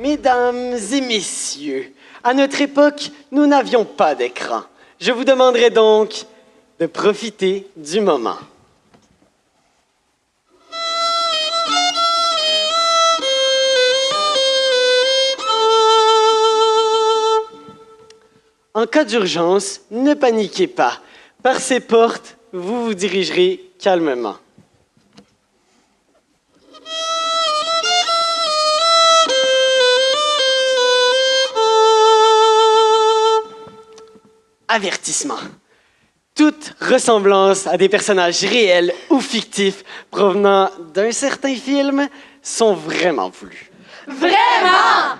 Mesdames et messieurs, à notre époque, nous n'avions pas d'écran. Je vous demanderai donc de profiter du moment. En cas d'urgence, ne paniquez pas. Par ces portes, vous vous dirigerez calmement. Avertissement. Toute ressemblance à des personnages réels ou fictifs provenant d'un certain film sont vraiment voulues. Vraiment?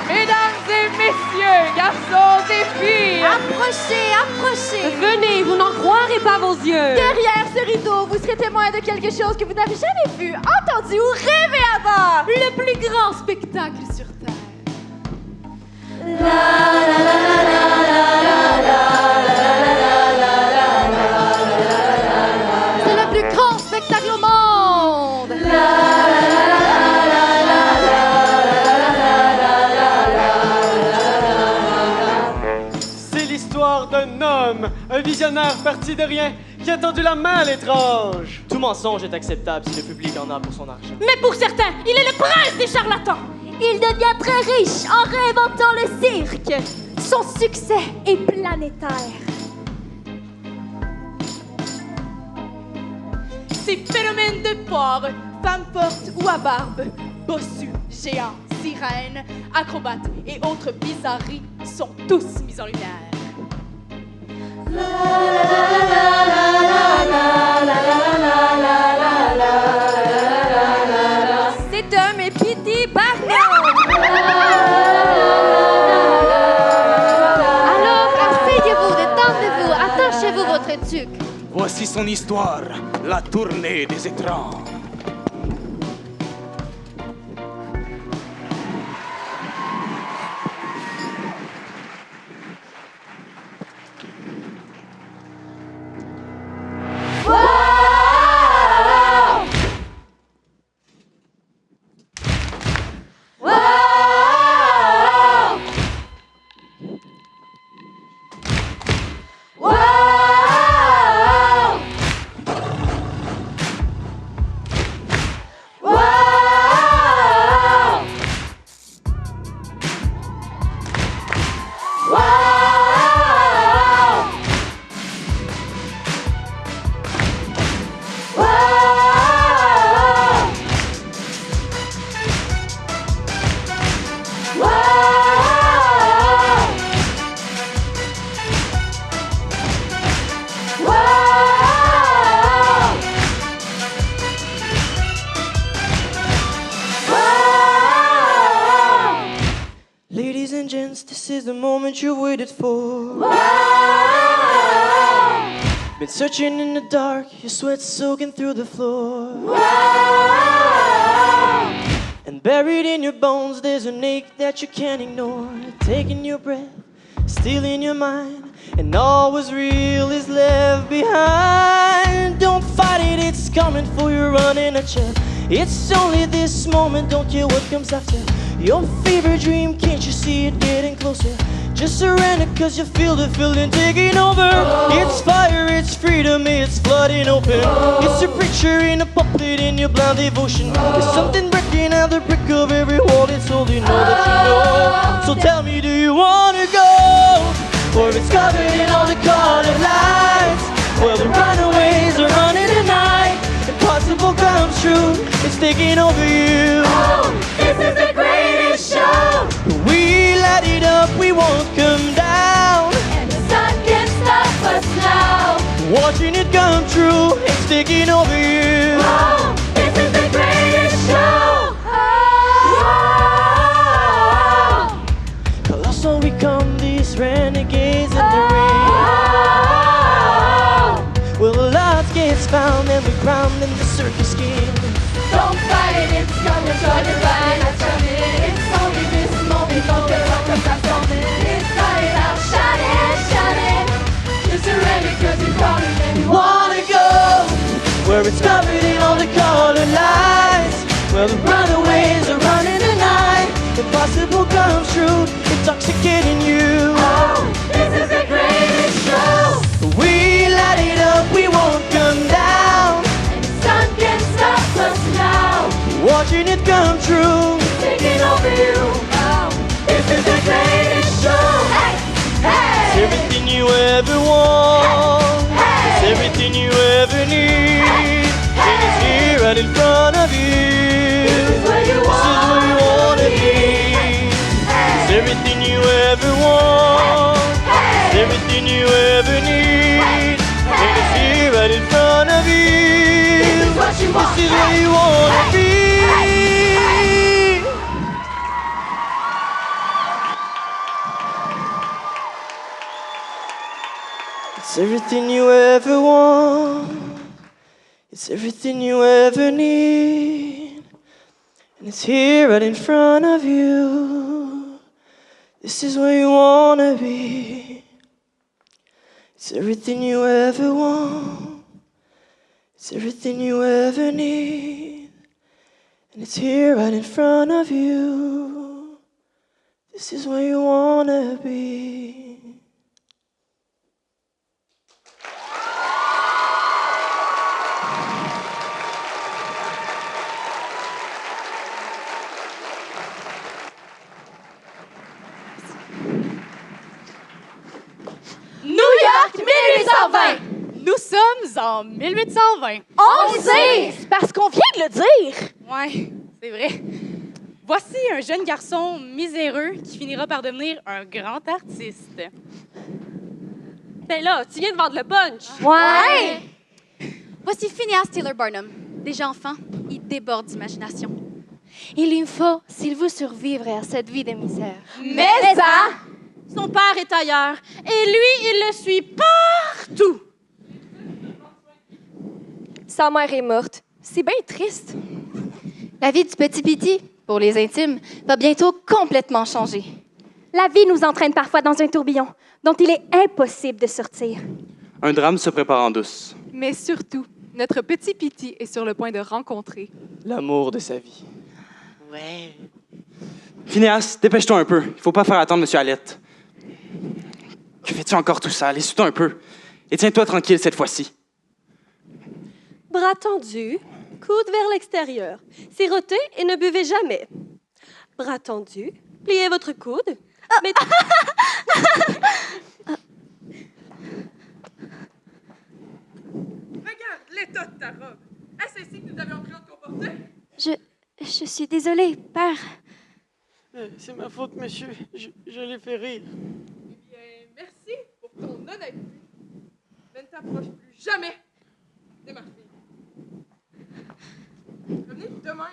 Mesdames et messieurs, garçons et filles, Approchez, approchez! venez, vous n'en croirez pas vos yeux. Derrière ce rideau, vous serez témoin de quelque chose que vous n'avez jamais vu, entendu ou rêvé avant! Le plus grand spectacle sur Terre. C'est le plus grand spectacle au monde! C'est l'histoire d'un homme, un visionnaire parti de rien, qui a tendu la main à l'étrange. Tout mensonge est acceptable si le public en a pour son argent. Mais pour certains, il est le prince des charlatans. Il devient très riche en réinventant le cirque. Son succès est planétaire. Ces phénomènes de porc, femmes fortes ou à barbe, bossus, géants, sirènes, acrobates et autres bizarreries sont tous mis en lumière. C'est un P.T. Barnum. Alors, asseyez-vous, détendez-vous, attachez-vous votre tuque. Voici son histoire, la tournée des étrons. Ladies and gents, this is the moment you waited for. Been searching in the dark, your sweat soaking through the floor. And buried in your bones, there's an ache that you can't ignore. Taking your breath, stealing your mind, and all was real is left behind. Don't fight it, it's coming for you, running a check. It's only this moment, don't care what comes after. Your fever dream, can't you see it getting closer? Just surrender cause you feel the feeling taking over. It's fire, it's freedom, it's flooding open. It's a preacher in a puppet in your blind devotion. There's something breaking out the brick of every wall. It's all you know that you know. So tell me, do you wanna go? Or it's covered in all the colored lights. Well, the runaways are running tonight. Impossible comes true, it's taking over you. This is the greatest show. We light it up, we won't come down. And the sun can't stop us now. Watching it come true, it's taking over you. This is the greatest show. Colossal become these renegades in the ring. Well, the light gets found and we crown in the circus skin. Don't fight it, it's coming, join the ride, it's coming. It's only this moment, don't get up, cause that's something. It's started out, shining, shining. You surrender cause you're calling and you Wanna go where it's covered in all the colored lights, where the runaways are running the night. Impossible comes true, intoxicating you. Oh, this is the greatest show. We light it up, we won't come down. And the sun can't stop us now. Watching it come true. Taking over you. Oh, this is the greatest show. Hey, hey. It's everything you ever want. Hey. It's everything you ever need. And it's here right in front of you. This is where you wanna be. It's everything you ever want. It's everything you ever need. And it's here right in front of you. This is what you want. This is where you wanna be. It's everything you ever want. It's everything you ever need. And it's here right in front of you. This is where you wanna be. It's everything you ever want. It's everything you ever need. And it's here right in front of you. This is where you wanna be. New York 1820! Nous sommes en 1820. On le sait! C'est parce qu'on vient de le dire! Ouais, c'est vrai. Voici un jeune garçon miséreux qui finira par devenir un grand artiste. Ben là, tu viens de vendre le punch. Ouais! Voici Phineas Taylor Barnum. Déjà enfant, il déborde d'imagination. Il lui faut, s'il veut survivre à cette vie de misère. Mais ça! Son père est ailleurs. Et lui, il le suit partout. Sa mère est morte. C'est bien triste. La vie du petit Petey, pour les intimes, va bientôt complètement changer. La vie nous entraîne parfois dans un tourbillon dont il est impossible de sortir. Un drame se prépare en douce. Mais surtout, notre petit Petey est sur le point de rencontrer L'amour de sa vie. Ouais. Phineas, dépêche-toi un peu. Il faut pas faire attendre M. Hallett. Que fais-tu encore tout ça? Essuie-toi un peu. Et tiens-toi tranquille cette fois-ci. Bras tendus, coude vers l'extérieur. Sirotez et ne buvez jamais. Bras tendus, pliez votre coude. Regarde l'état de ta robe. Est-ce ainsi que nous avions cru te comporter? Je suis désolée, père. C'est ma faute, monsieur. Je l'ai fait rire. Eh bien, merci pour ton honnêteté. Mais ne t'approche plus jamais de ma fille. Revenez demain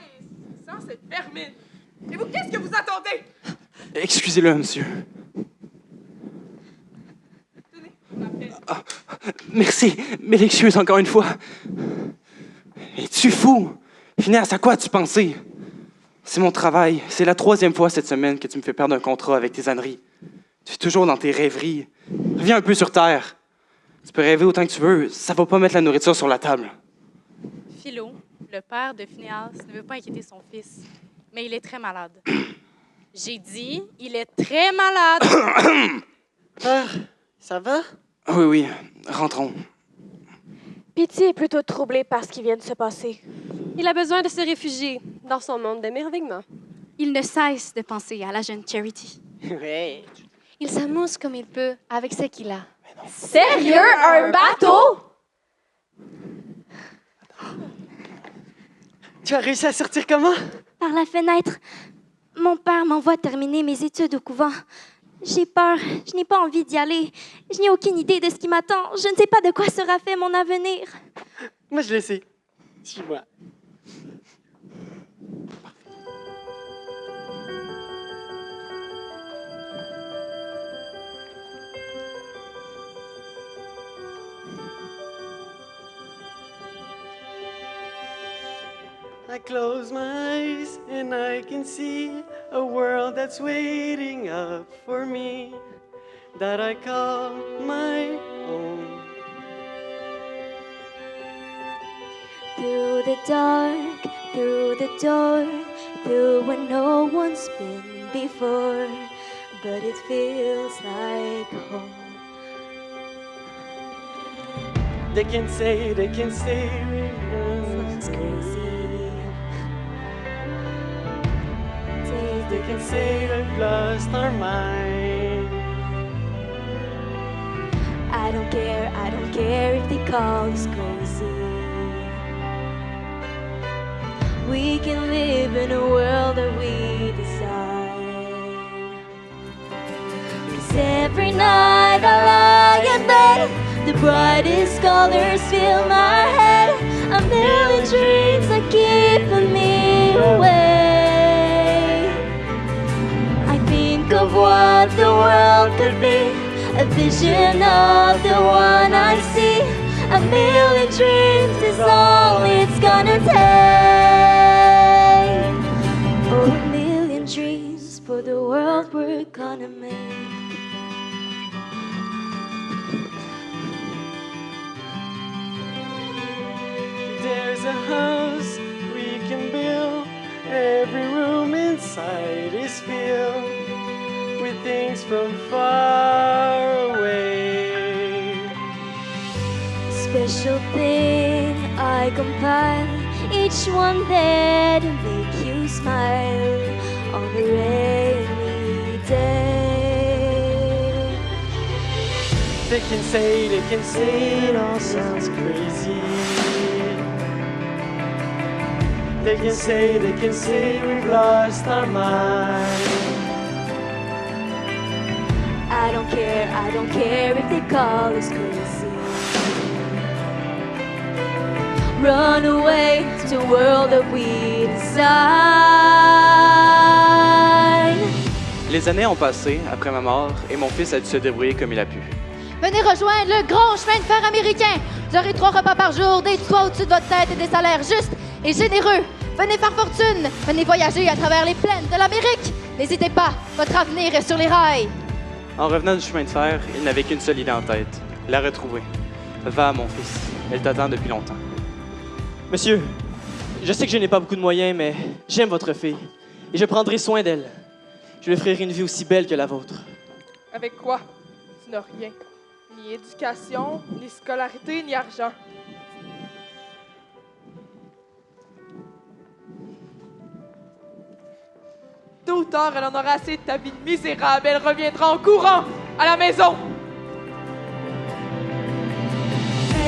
sans cette vermine. Et vous, qu'est-ce que vous attendez? Excusez-le, monsieur. Tenez, on appelle. Merci, mais l'excuse encore une fois. Es-tu fou? Phineas, à quoi as-tu pensé? C'est mon travail. C'est la 3e fois cette semaine que tu me fais perdre un contrat avec tes âneries. Tu es toujours dans tes rêveries. Reviens un peu sur Terre. Tu peux rêver autant que tu veux. Ça va pas mettre la nourriture sur la table. Philo, le père de Phineas, ne veut pas inquiéter son fils, mais il est très malade. J'ai dit, il est très malade. Père, ça va? Oui, oui. Rentrons. Petey est plutôt troublé par ce qui vient de se passer. Il a besoin de se réfugier dans son monde d'émerveillement. Il ne cesse de penser à la jeune Charity. Ouais. Il s'amuse comme il peut avec ce qu'il a. Sérieux? Un bateau? Tu as réussi à sortir comment? Par la fenêtre, mon père m'envoie terminer mes études au couvent. J'ai peur, je n'ai pas envie d'y aller. Je n'ai aucune idée de ce qui m'attend. Je ne sais pas de quoi sera fait mon avenir. Moi, je le sais. Suis-moi. I close my eyes and I can see a world that's waiting up for me that I call my own. Through the dark, through the door, through where no one's been before, but it feels like home. They can say we Sounds crazy. They can say we've lost our mind. I don't care if they call us crazy. We can live in a world that we design. 'Cause every night I lie in bed, the brightest colors fill my head. A million dreams are keeping me awake. I think of what the world could be, a vision of the one I see. A million dreams is all it's gonna take. Oh, a million dreams for the world we're gonna make. There's a house we can build. Every room inside is filled with things from far away. Special thing I compile, each one there to make you smile on a rainy day. They can say it all sounds crazy. They can say we've lost our mind. I don't care if they call us crazy. Run away to a world that we design. Les années ont passé après ma mort et mon fils a dû se débrouiller comme il a pu. Venez rejoindre le grand chemin de fer américain. Vous aurez 3 repas par jour, des toits au-dessus de votre tête et des salaires justes et généreux. Venez faire fortune. Venez voyager à travers les plaines de l'Amérique. N'hésitez pas, votre avenir est sur les rails. En revenant du chemin de fer, il n'avait qu'une seule idée en tête, la retrouver. Va, mon fils, elle t'attend depuis longtemps. Monsieur, je sais que je n'ai pas beaucoup de moyens, mais j'aime votre fille et je prendrai soin d'elle. Je lui offrirai une vie aussi belle que la vôtre. Avec quoi? Tu n'as rien. Ni éducation, ni scolarité, ni argent. Tôt ou tard, elle en aura assez de ta vie misérable. Elle reviendra en courant à la maison.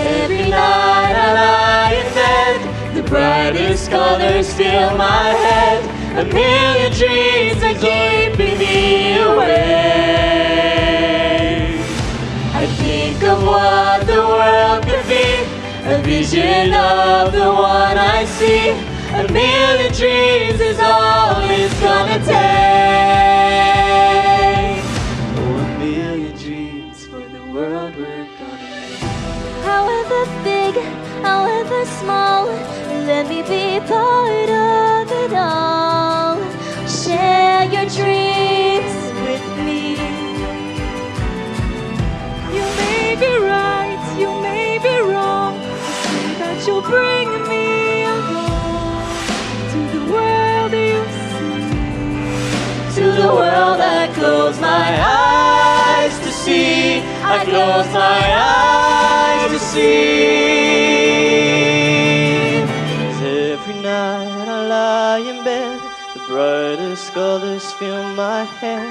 Every night I lie in bed, the brightest colors fill my head. A million dreams are keeping me awake. I think of what the world could be, a vision of the one I see. A million dreams is all it's gonna take. Oh, a million dreams for the world we're gonna make. However big, however small, let me be part of it all. Share your dreams with me. You may be right, you may be wrong. Say that you'll bring me along to the world you see. To the world I close my eyes to see. I close my eyes to see. Every night I lie in bed, the brightest colors fill my head.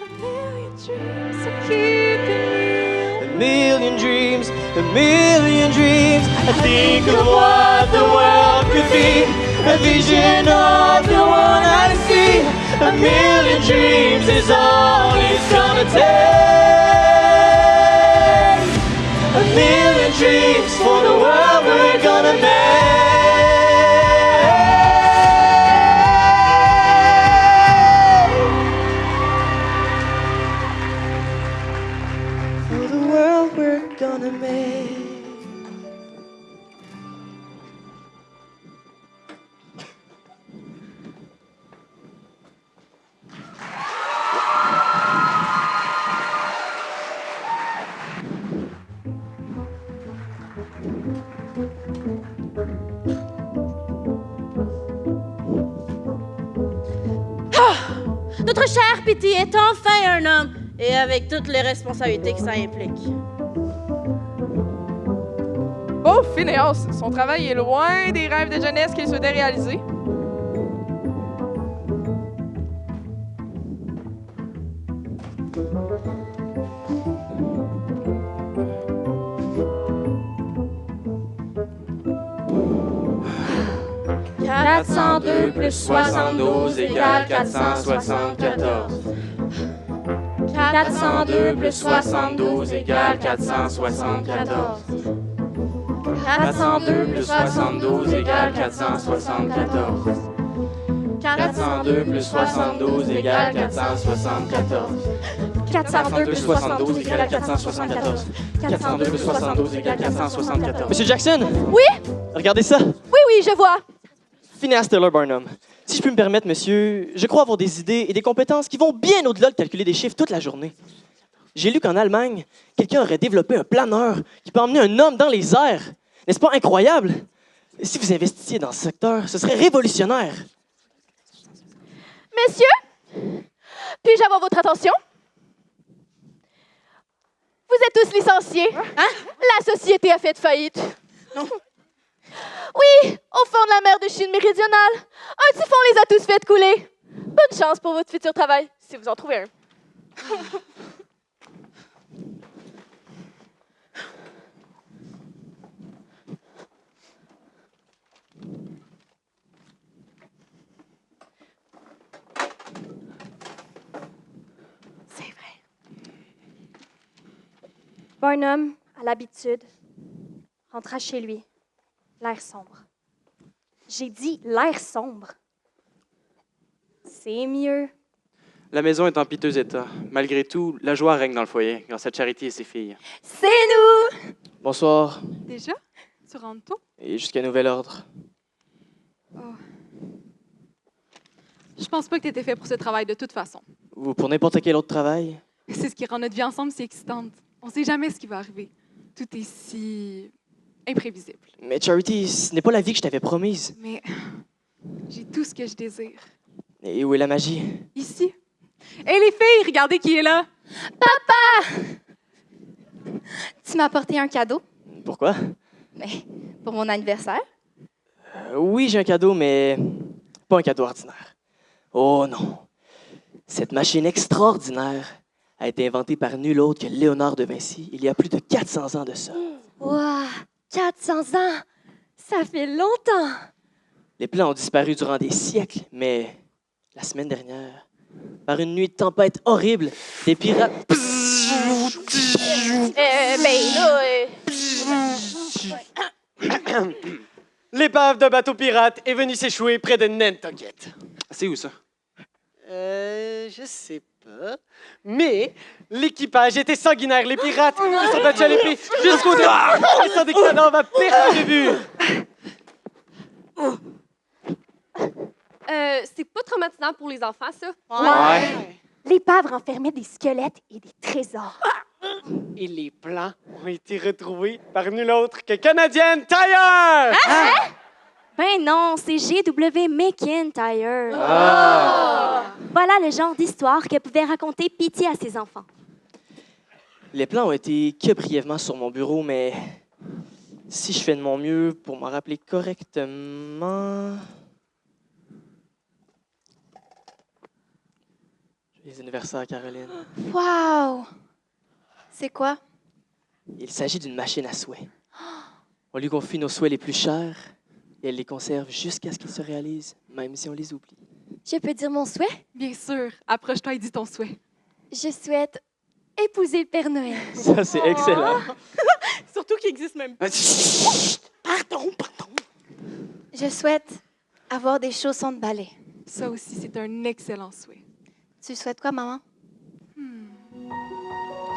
A million dreams are keeping me. A million dreams, a million dreams. I think of what the world could be, a vision of the one I see. A million dreams is all it's gonna take. A million dreams for the world we're gonna make. For the world we're gonna make. Pity est enfin un homme, et avec toutes les responsabilités que ça implique. Pauvre Phineas, son travail est loin des rêves de jeunesse qu'il souhaitait réaliser. « 402 plus 72 égale 474. 402 plus 72 égale 474. 402 plus 72 égale 474. 402 plus 72 égale 474. 402 plus 72 égale 474. 402 plus 72 égale 474. Monsieur Jackson! Oui? Regardez ça! Oui, je vois. Phineas Taylor Barnum. Si je peux me permettre, monsieur, je crois avoir des idées et des compétences qui vont bien au-delà de calculer des chiffres toute la journée. J'ai lu qu'en Allemagne, quelqu'un aurait développé un planeur qui peut emmener un homme dans les airs. N'est-ce pas incroyable? Si vous investissiez dans ce secteur, ce serait révolutionnaire. Messieurs, puis-je avoir votre attention? Vous êtes tous licenciés. La société a fait faillite. Oui, au fond de la mer de Chine méridionale, un typhon les a tous fait couler. Bonne chance pour votre futur travail, si vous en trouvez un. C'est vrai. Barnum, à l'habitude, rentra chez lui, l'air sombre. J'ai dit l'air sombre. C'est mieux. La maison est en piteux état. Malgré tout, la joie règne dans le foyer, grâce à Charity et ses filles. C'est nous! Bonsoir, Déjà? Tu rentres tôt? et jusqu'à nouvel ordre. Je pense pas que t'étais fait pour ce travail de toute façon. Ou pour n'importe quel autre travail. C'est ce qui rend notre vie ensemble si excitante. On sait jamais ce qui va arriver. Tout est si imprévisible. Mais Charity, ce n'est pas la vie que je t'avais promise. Mais j'ai tout ce que je désire. Et où est la magie? Ici. Hé les filles, regardez qui est là! Tu m'as apporté un cadeau, Pourquoi? mais pour mon anniversaire. Oui, j'ai un cadeau, mais pas un cadeau ordinaire. Oh non. Cette machine extraordinaire a été inventée par nul autre que Léonard de Vinci il y a plus de 400 ans de ça. Wow! 400 ans! Ça fait longtemps! Les plans ont disparu durant des siècles, mais la semaine dernière, par une nuit de tempête horrible, des pirates... L'épave d'un bateau pirate est venue s'échouer près de Nantucket. C'est où ça? Je sais pas. Mais l'équipage était sanguinaire. Les pirates se sont battus à l'épée jusqu'au départ. Ils sont des cadavres à perte de vue. C'est pas traumatisant pour les enfants, ça? Ouais. L'épave renfermait des squelettes et des trésors. Et les plans ont été retrouvés par nul autre que Canadian Tire. Ben non, c'est G.W. McIntyre. Voilà le genre d'histoire que pouvait raconter Pity à ses enfants. Les plans ont été que brièvement sur mon bureau, mais si je fais de mon mieux pour m'en rappeler correctement... Les anniversaires, Caroline. Wow! C'est quoi? Il s'agit d'une machine à souhaits. On lui confie nos souhaits les plus chers et elle les conserve jusqu'à ce qu'ils se réalisent, même si on les oublie. Je peux dire mon souhait? Bien sûr. Approche-toi et dis ton souhait. Je souhaite épouser le Père Noël. Ça, c'est excellent. Surtout qu'il existe même pas. Pardon. Je souhaite avoir des chaussons de ballet. Ça aussi, c'est un excellent souhait. Tu souhaites quoi, maman?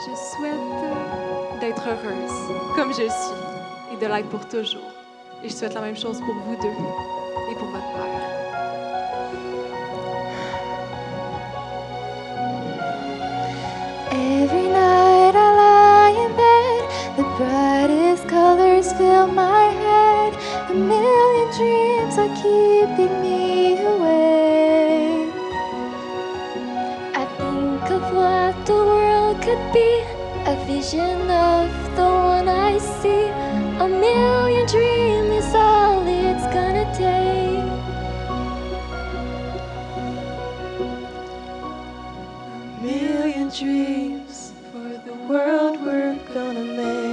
Je souhaite d'être heureuse, comme je suis, et de l'être pour toujours. Et je souhaite la même chose pour vous deux et pour votre père. Every night I lie in bed, the brightest colors fill my head. A million dreams are keeping me awake. At the vision of the one I see. A million dreams is all it's gonna take. A million dreams for the world we're gonna make.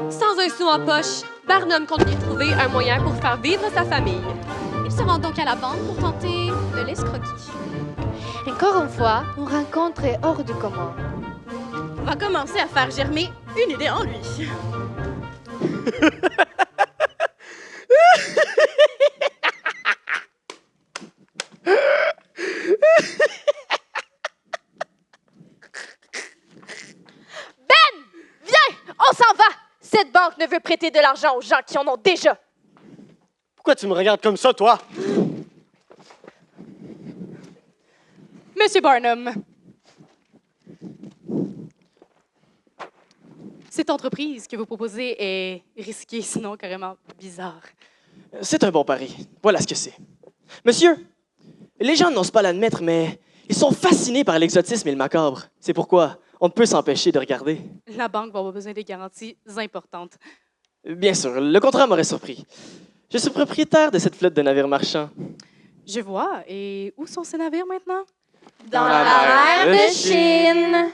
Sans un sou en poche, Barnum compte bien trouver un moyen pour faire vivre sa famille. Il se rend donc à la banque pour tenter de l'escroquer. Encore une fois, une rencontre est hors du commun. On va commencer à faire germer une idée en lui. On s'en va! Cette banque ne veut prêter de l'argent aux gens qui en ont déjà. Pourquoi tu me regardes comme ça, toi? Monsieur Barnum, cette entreprise que vous proposez est risquée, sinon carrément bizarre. C'est un bon pari. Voilà ce que c'est. Monsieur, les gens n'osent pas l'admettre, mais ils sont fascinés par l'exotisme et le macabre. C'est pourquoi on ne peut s'empêcher de regarder. La banque va avoir besoin de garanties importantes. Bien sûr, le contrat m'aurait surpris. Je suis propriétaire de cette flotte de navires marchands. Je vois. Et où sont ces navires maintenant? Dans la mer de Chine.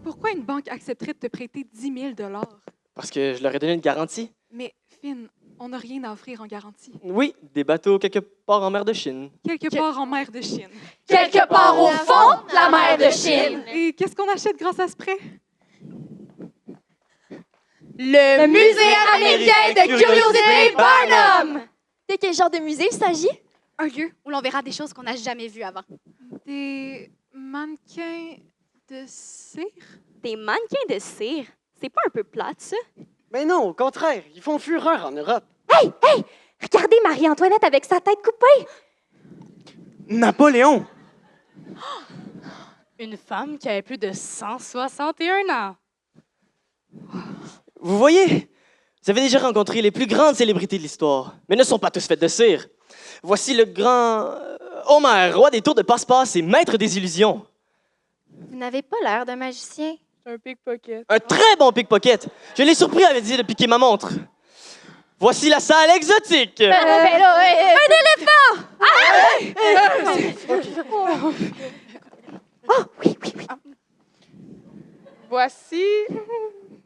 Pourquoi une banque accepterait de te prêter 10 000 $? Parce que je leur ai donné une garantie. Mais, Finn, on n'a rien à offrir en garantie. Oui, des bateaux quelque part en mer de Chine. Quelque part en mer de Chine. Quelque part au fond de la mer de Chine. Et qu'est-ce qu'on achète grâce à ce prêt? Le musée américain de curiosité Barnum. De quel genre de musée il s'agit? Un lieu où l'on verra des choses qu'on n'a jamais vues avant. Des mannequins de cire? Des mannequins de cire? C'est pas un peu plate, ça? Mais non, au contraire, ils font fureur en Europe. Hey, hey! Regardez Marie-Antoinette avec sa tête coupée! Napoléon! Une femme qui avait plus de 161 ans. Vous voyez, vous avez déjà rencontré les plus grandes célébrités de l'histoire, mais ne sont pas tous faits de cire. Voici le grand Homère, roi des tours de passe-passe et maître des illusions. Vous n'avez pas l'air d'un magicien. Un pickpocket. Un très bon pickpocket. Je l'ai surpris à l'idée de piquer ma montre. Voici la salle exotique. Un éléphant!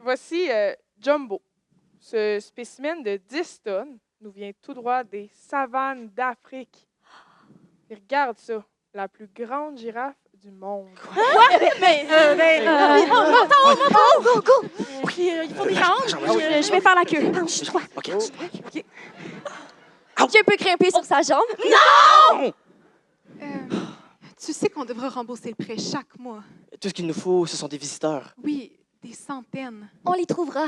Voici Jumbo. Ce spécimen de 10 tonnes nous vient tout droit des savanes d'Afrique. Et regarde ça, la plus grande girafe du monde. Go, go! Il faut des jambes. Je vais faire la queue. Penche-toi. OK. Je peux grimper sur sa jambe? Tu sais qu'on devra rembourser le prêt chaque mois. Tout ce qu'il nous faut, ce sont des visiteurs. Oui, des centaines. On les trouvera.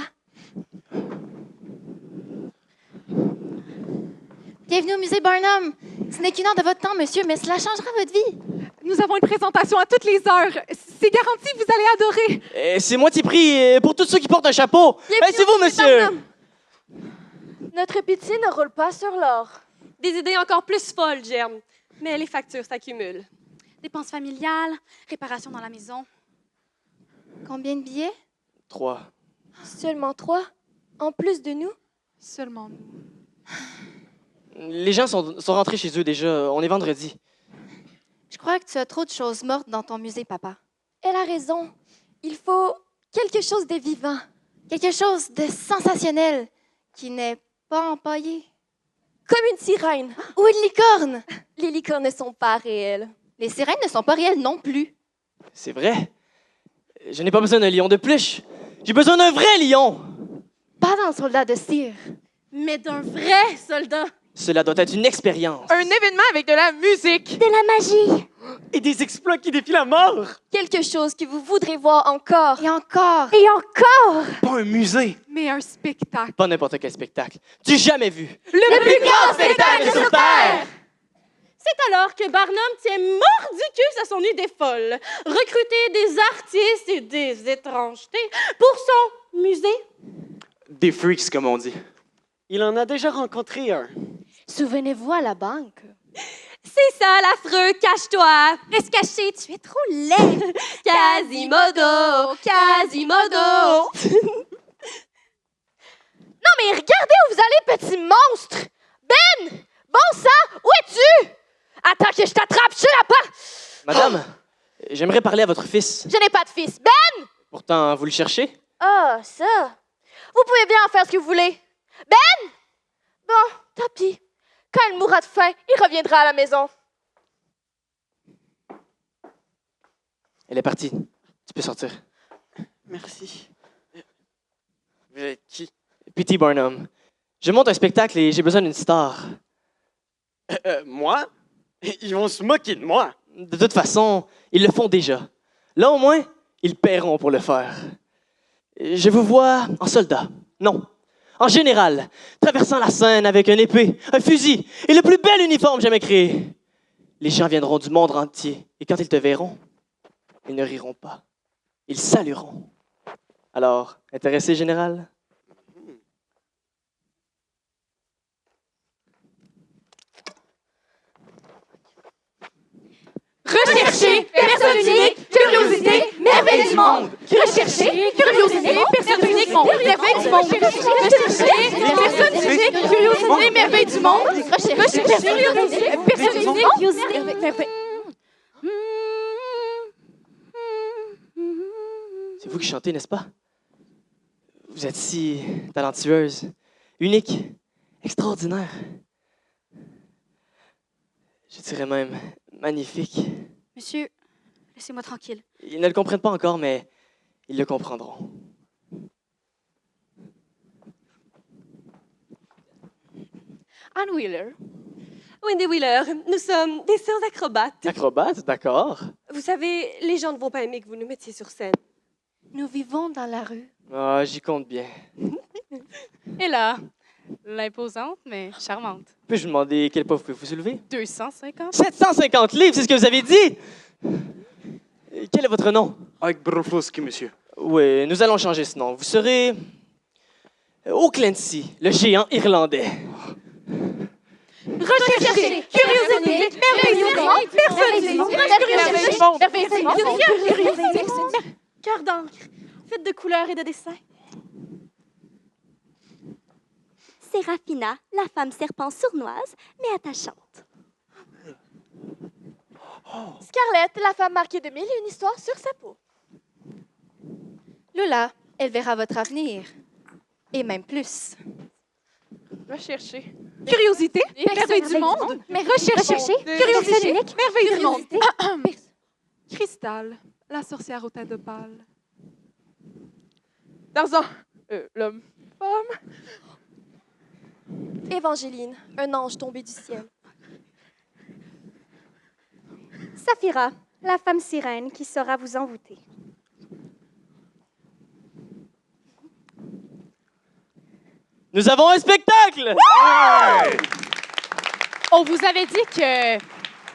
Bienvenue au musée Barnum. Ce n'est qu'une heure de votre temps, monsieur, mais cela changera votre vie. Nous avons une présentation à toutes les heures. C'est garanti, vous allez adorer. C'est moitié prix pour tous ceux qui portent un chapeau. C'est vous, monsieur. Notre pitié ne roule pas sur l'or. Des idées encore plus folles, Germe. Mais les factures s'accumulent. Dépenses familiales, réparation dans la maison. Combien de billets? 3. Seulement 3? En plus de nous? Seulement nous. Les gens sont rentrés chez eux déjà. On est vendredi. Je crois que tu as trop de choses mortes dans ton musée, papa. Elle a raison. Il faut quelque chose de vivant. Quelque chose de sensationnel qui n'est pas empaillé. Comme une sirène. Ou une licorne. Les licornes ne sont pas réelles. Les sirènes ne sont pas réelles non plus. C'est vrai. Je n'ai pas besoin d'un lion de pluche. J'ai besoin d'un vrai lion. Pas d'un soldat de cire. Mais d'un vrai soldat. Cela doit être une expérience. Un événement avec de la musique. De la magie. Et des exploits qui défient la mort. Quelque chose que vous voudrez voir encore. Et encore. Et encore. Pas un musée. Mais un spectacle. Pas n'importe quel spectacle. Du jamais vu. Le plus grand spectacle sur Terre! C'est alors que Barnum tient mordicus à son idée folle. Recruter des artistes et des étrangetés pour son musée. Des freaks, comme on dit. Il en a déjà rencontré un. Souvenez-vous à la banque. C'est ça, l'affreux, cache-toi. Reste caché, tu es trop laid. Quasimodo, Quasimodo. Non mais regardez où vous allez, petit monstre! Ben! Bon sang! Où es-tu? Attends que je t'attrape, je suis là-bas! Madame, j'aimerais parler à votre fils. Je n'ai pas de fils. Ben! Pourtant, vous le cherchez? Ah, ça. Vous pouvez bien en faire ce que vous voulez. Ben! Bon, tant pis. Quand il mourra de faim, il reviendra à la maison. Elle est partie. Tu peux sortir. Merci. Vous êtes qui? P.T. Barnum. Je monte un spectacle et j'ai besoin d'une star. Moi? Ils vont se moquer de moi. De toute façon, ils le font déjà. Là, au moins, ils paieront pour le faire. Je vous vois en soldat. Non, en général, traversant la Seine avec une épée, un fusil et le plus bel uniforme jamais créé. Les gens viendront du monde entier et quand ils te verront, ils ne riront pas. Ils salueront. Alors, intéressé, général? Rechercher, personne unique, curiosité, merveille du monde. Rechercher, curiosité, personne unique, merveille du monde. Rechercher, personne unique, curiosité, merveille du monde. Rechercher, curiosité, personne unique, merveille. C'est vous qui chantez, n'est-ce pas? Vous êtes si talentueuse, unique, extraordinaire. Je dirais même magnifique. Monsieur, laissez-moi tranquille. Ils ne le comprennent pas encore, mais ils le comprendront. Anne Wheeler. Wendy Wheeler, nous sommes des sœurs acrobates. Acrobate, d'accord. Vous savez, les gens ne vont pas aimer que vous nous mettiez sur scène. Nous vivons dans la rue. Ah, j'y compte bien. Et là, l'imposante, mais charmante. Puis-je vous demander quel poids vous pouvez vous soulever? 250. 750 livres, c'est ce que vous avez dit! Quel est votre nom? Ike Broflovski, monsieur. Oui, nous allons changer ce nom. Vous serez O'Clancy, le géant irlandais. Rechercher, curiosité, merveille du monde. Personne unique, merveille du monde. Cœur d'encre, fait de couleurs et de dessins. Séraphina, la femme serpent sournoise, mais attachante. Scarlett, la femme marquée de 1000 et une histoires sur sa peau. Lola, elle verra votre avenir. Et même plus. Rechercher. Curiosité, merveille du monde. Mais rechercher, Curiosité, merveille du monde. curiosité. Cristal, la sorcière au teint de pâle. Tarzan. L'homme. Femme. Évangéline, un ange tombé du ciel. Saphira, la femme sirène qui saura vous envoûter. Nous avons un spectacle! On vous avait dit que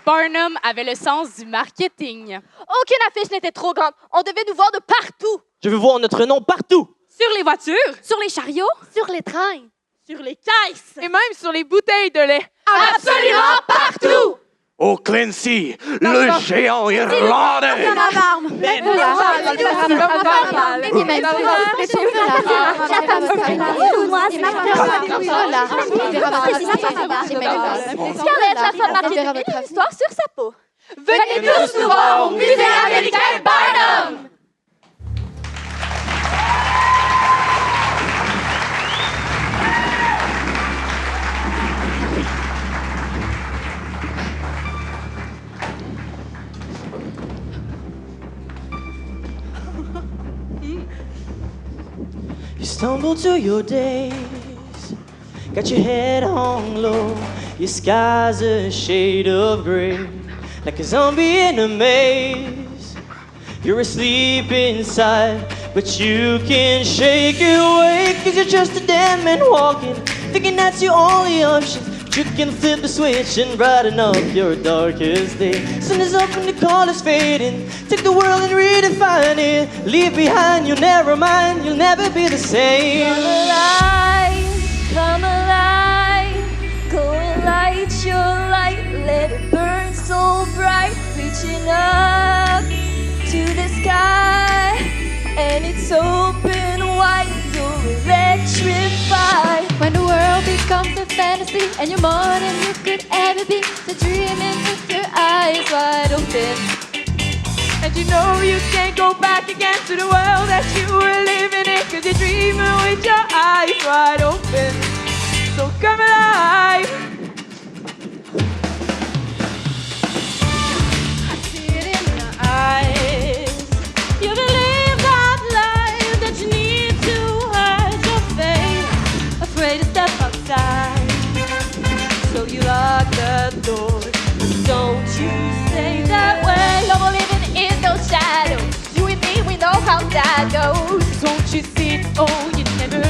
Barnum avait le sens du marketing. Aucune affiche n'était trop grande. On devait nous voir de partout. Je veux voir notre nom partout. Sur les voitures, Sur les chariots? Sur les trains. Sur les caisses. Et même sur les bouteilles de lait. Absolument partout. Au Clancy, le géant irlandais. Scarlett, la femme marquée de mille histoires sur sa peau. Venez tous nous voir au musée américain Barnum! You stumble to your days, got your head hung low, your sky's a shade of gray, like a zombie in a maze. You're asleep inside, but you can't shake it awake, 'cause you're just a dead man walking, thinking that's your only option. You can flip the switch and brighten up your darkest day. Sun is up and the call is fading. Take the world and redefine it. Leave behind, you'll never mind, you'll never be the same. Come alive, go and light your light, let it burn so bright, reaching up to the sky, and it's open wide, you're electrified. When the world becomes a fantasy and you're more than you could ever be, so dreaming with your eyes wide open. And you know you can't go back again to the world that you were living in, 'cause you're dreaming with your eyes wide open. So come alive. I see it in your eyes. You believe that life that you need to hide your face. Afraid to step outside, so you lock the door. Don't you say that way. No more living in those shadows. You and me, we know how that goes. Don't you see it? Oh, you'd never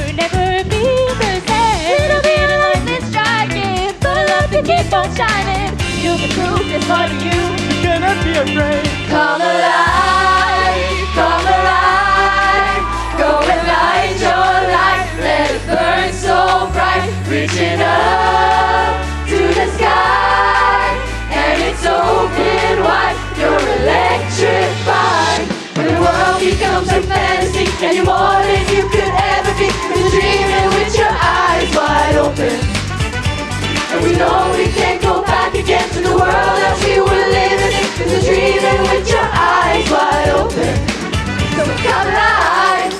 be the same. Little bit of light is striking, but I love to keep on shining. You can prove this for you. You cannot be afraid. Come alive, come alive. Go and light your light, let it burn so bright, reaching up to the sky, and it's open wide, you're electrified. When the world becomes a fantasy, and you're more than you could ever be, you're dreaming with your eyes wide open. And we know we can't go back again to the world that we were living in, 'cause you're dreaming with your eyes wide open. So come alive.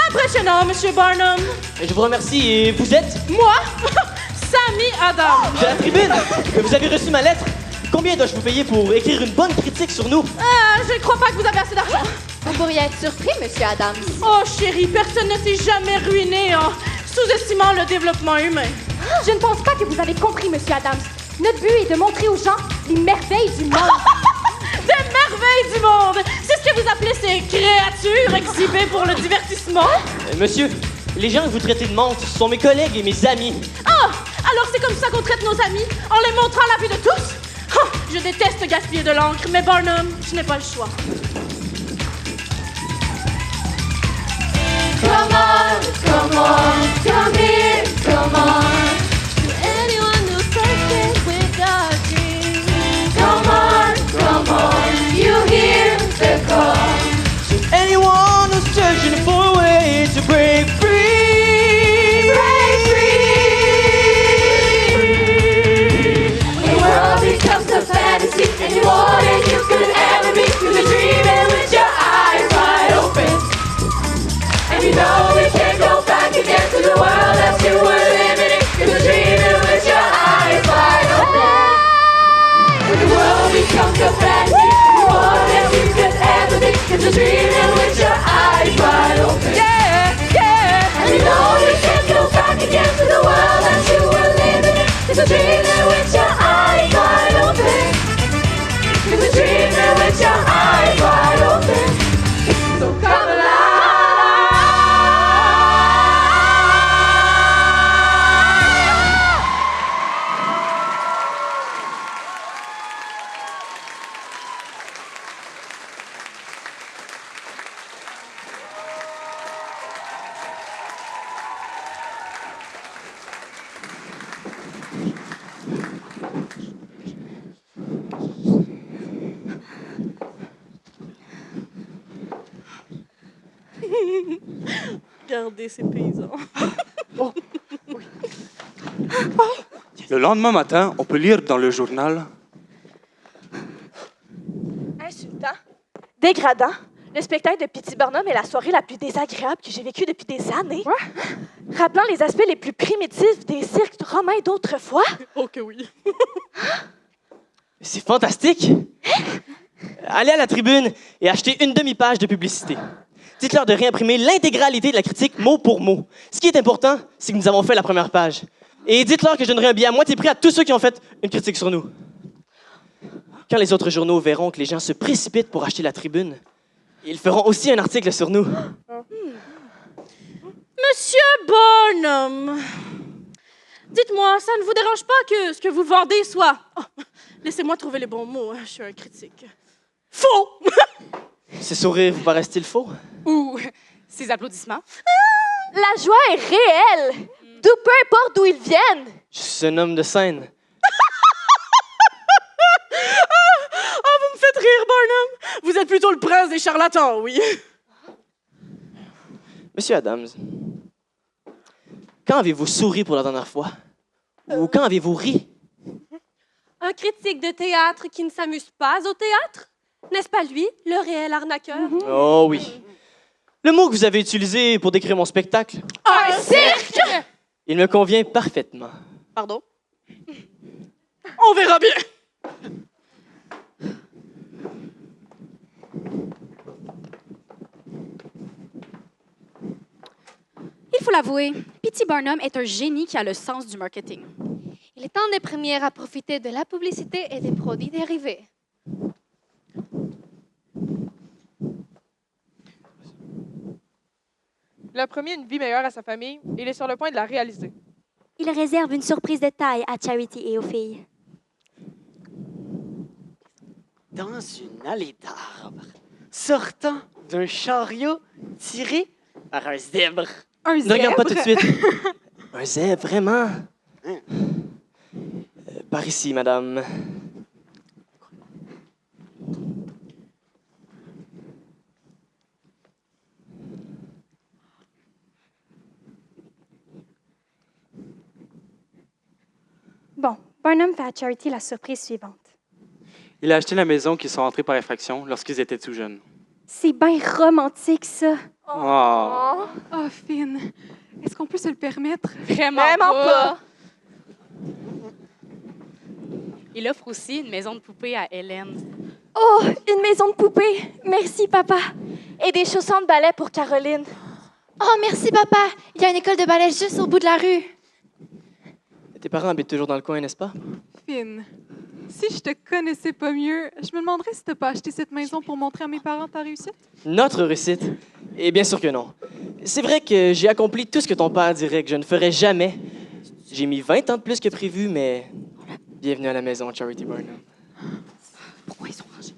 Impressionnant, Monsieur Barnum. Et je vous remercie, et vous êtes Moi, Sammy Adams. de la tribune. Vous avez reçu ma lettre. Combien dois-je vous payer pour écrire une bonne critique sur nous? Je ne crois pas que vous avez assez d'argent. Vous pourriez être surpris, Monsieur Adams. Oh, chérie, personne ne s'est jamais ruiné en sous-estimant le développement humain. Je ne pense pas que vous avez compris, Monsieur Adams. Notre but est de montrer aux gens les merveilles du monde. Des merveilles du monde! C'est ce que vous appelez ces créatures exhibées pour le divertissement? Monsieur, les gens que vous traitez de menthe sont mes collègues et mes amis. Ah! Alors c'est comme ça qu'on traite nos amis? En les montrant à la vue de tous? Ah, je déteste gaspiller de l'encre, mais Barnum, je n'ai pas le choix. Come here, come on. To anyone who's thirsty with our dreams, Come on, you hear the call. To anyone who's searching for a way to break free. Break free. When the world becomes a fantasy, and you're more than you could ever be, you're dreaming with your eyes wide open. And you know we can't go back again to the world that you were living in, 'cause Regardez ces paysans. Le lendemain matin, on peut lire dans le journal... Insultant, dégradant, le spectacle de P.T. Barnum est la soirée la plus désagréable que j'ai vécue depuis des années. Quoi? Rappelant les aspects les plus primitifs des cirques romains d'autrefois. Oh que oui. C'est fantastique! Allez à la tribune et achetez une demi-page de publicité. Dites-leur de réimprimer l'intégralité de la critique mot pour mot. Ce qui est important, c'est que nous avons fait la première page. Et dites-leur que je donnerai un billet à moitié prix à tous ceux qui ont fait une critique sur nous. Quand les autres journaux verront que les gens se précipitent pour acheter la tribune, ils feront aussi un article sur nous. Monsieur Barnum, dites-moi, ça ne vous dérange pas que ce que vous vendez soit... Oh, laissez-moi trouver les bons mots, hein, je suis un critique. Faux! Ces sourires vous paraissent-ils faux? Ou ces applaudissements? La joie est réelle, d'où peu importe d'où ils viennent. Je suis un homme de scène. Vous me faites rire, Barnum! Vous êtes plutôt le prince des charlatans, oui. Monsieur Adams, quand avez-vous souri pour la dernière fois? Ou quand avez-vous ri? Un critique de théâtre qui ne s'amuse pas au théâtre? N'est-ce pas lui, le réel arnaqueur? Oh oui. Le mot que vous avez utilisé pour décrire mon spectacle, Un cirque! il me convient parfaitement. Pardon? On verra bien. Il faut l'avouer, P.T. Barnum est un génie qui a le sens du marketing. Il est temps des premières à profiter de la publicité et des produits dérivés. Il a promis une vie meilleure à sa famille et il est sur le point de la réaliser. Il réserve une surprise de taille à Charity et aux filles. Dans une allée d'arbres, sortant d'un chariot tiré par un zèbre. Un Ne regarde pas zèbre? tout de suite. Un zèbre, vraiment? Par ici, madame. Bon, Barnum fait à Charity la surprise suivante. Il a acheté la maison qu'ils sont entrés par effraction lorsqu'ils étaient tout jeunes. C'est bien romantique, ça. Oh. Oh, Finn, est-ce qu'on peut se le permettre? Vraiment pas. Il offre aussi une maison de poupée à Hélène. Oh, une maison de poupée. Merci, papa. Et des chaussons de ballet pour Caroline. Oh, merci, papa! Il y a une école de ballet juste au bout de la rue. Tes parents habitent toujours dans le coin, n'est-ce pas? Finn, si je te connaissais pas mieux, je me demanderais si t'as pas acheté cette maison pour montrer à mes parents ta réussite. Notre réussite? Et bien sûr que non. C'est vrai que j'ai accompli tout ce que ton père dirait que je ne ferais jamais. J'ai mis 20 ans de plus que prévu, mais bienvenue à la maison, Charity Barnum. Pourquoi ils sont rangés?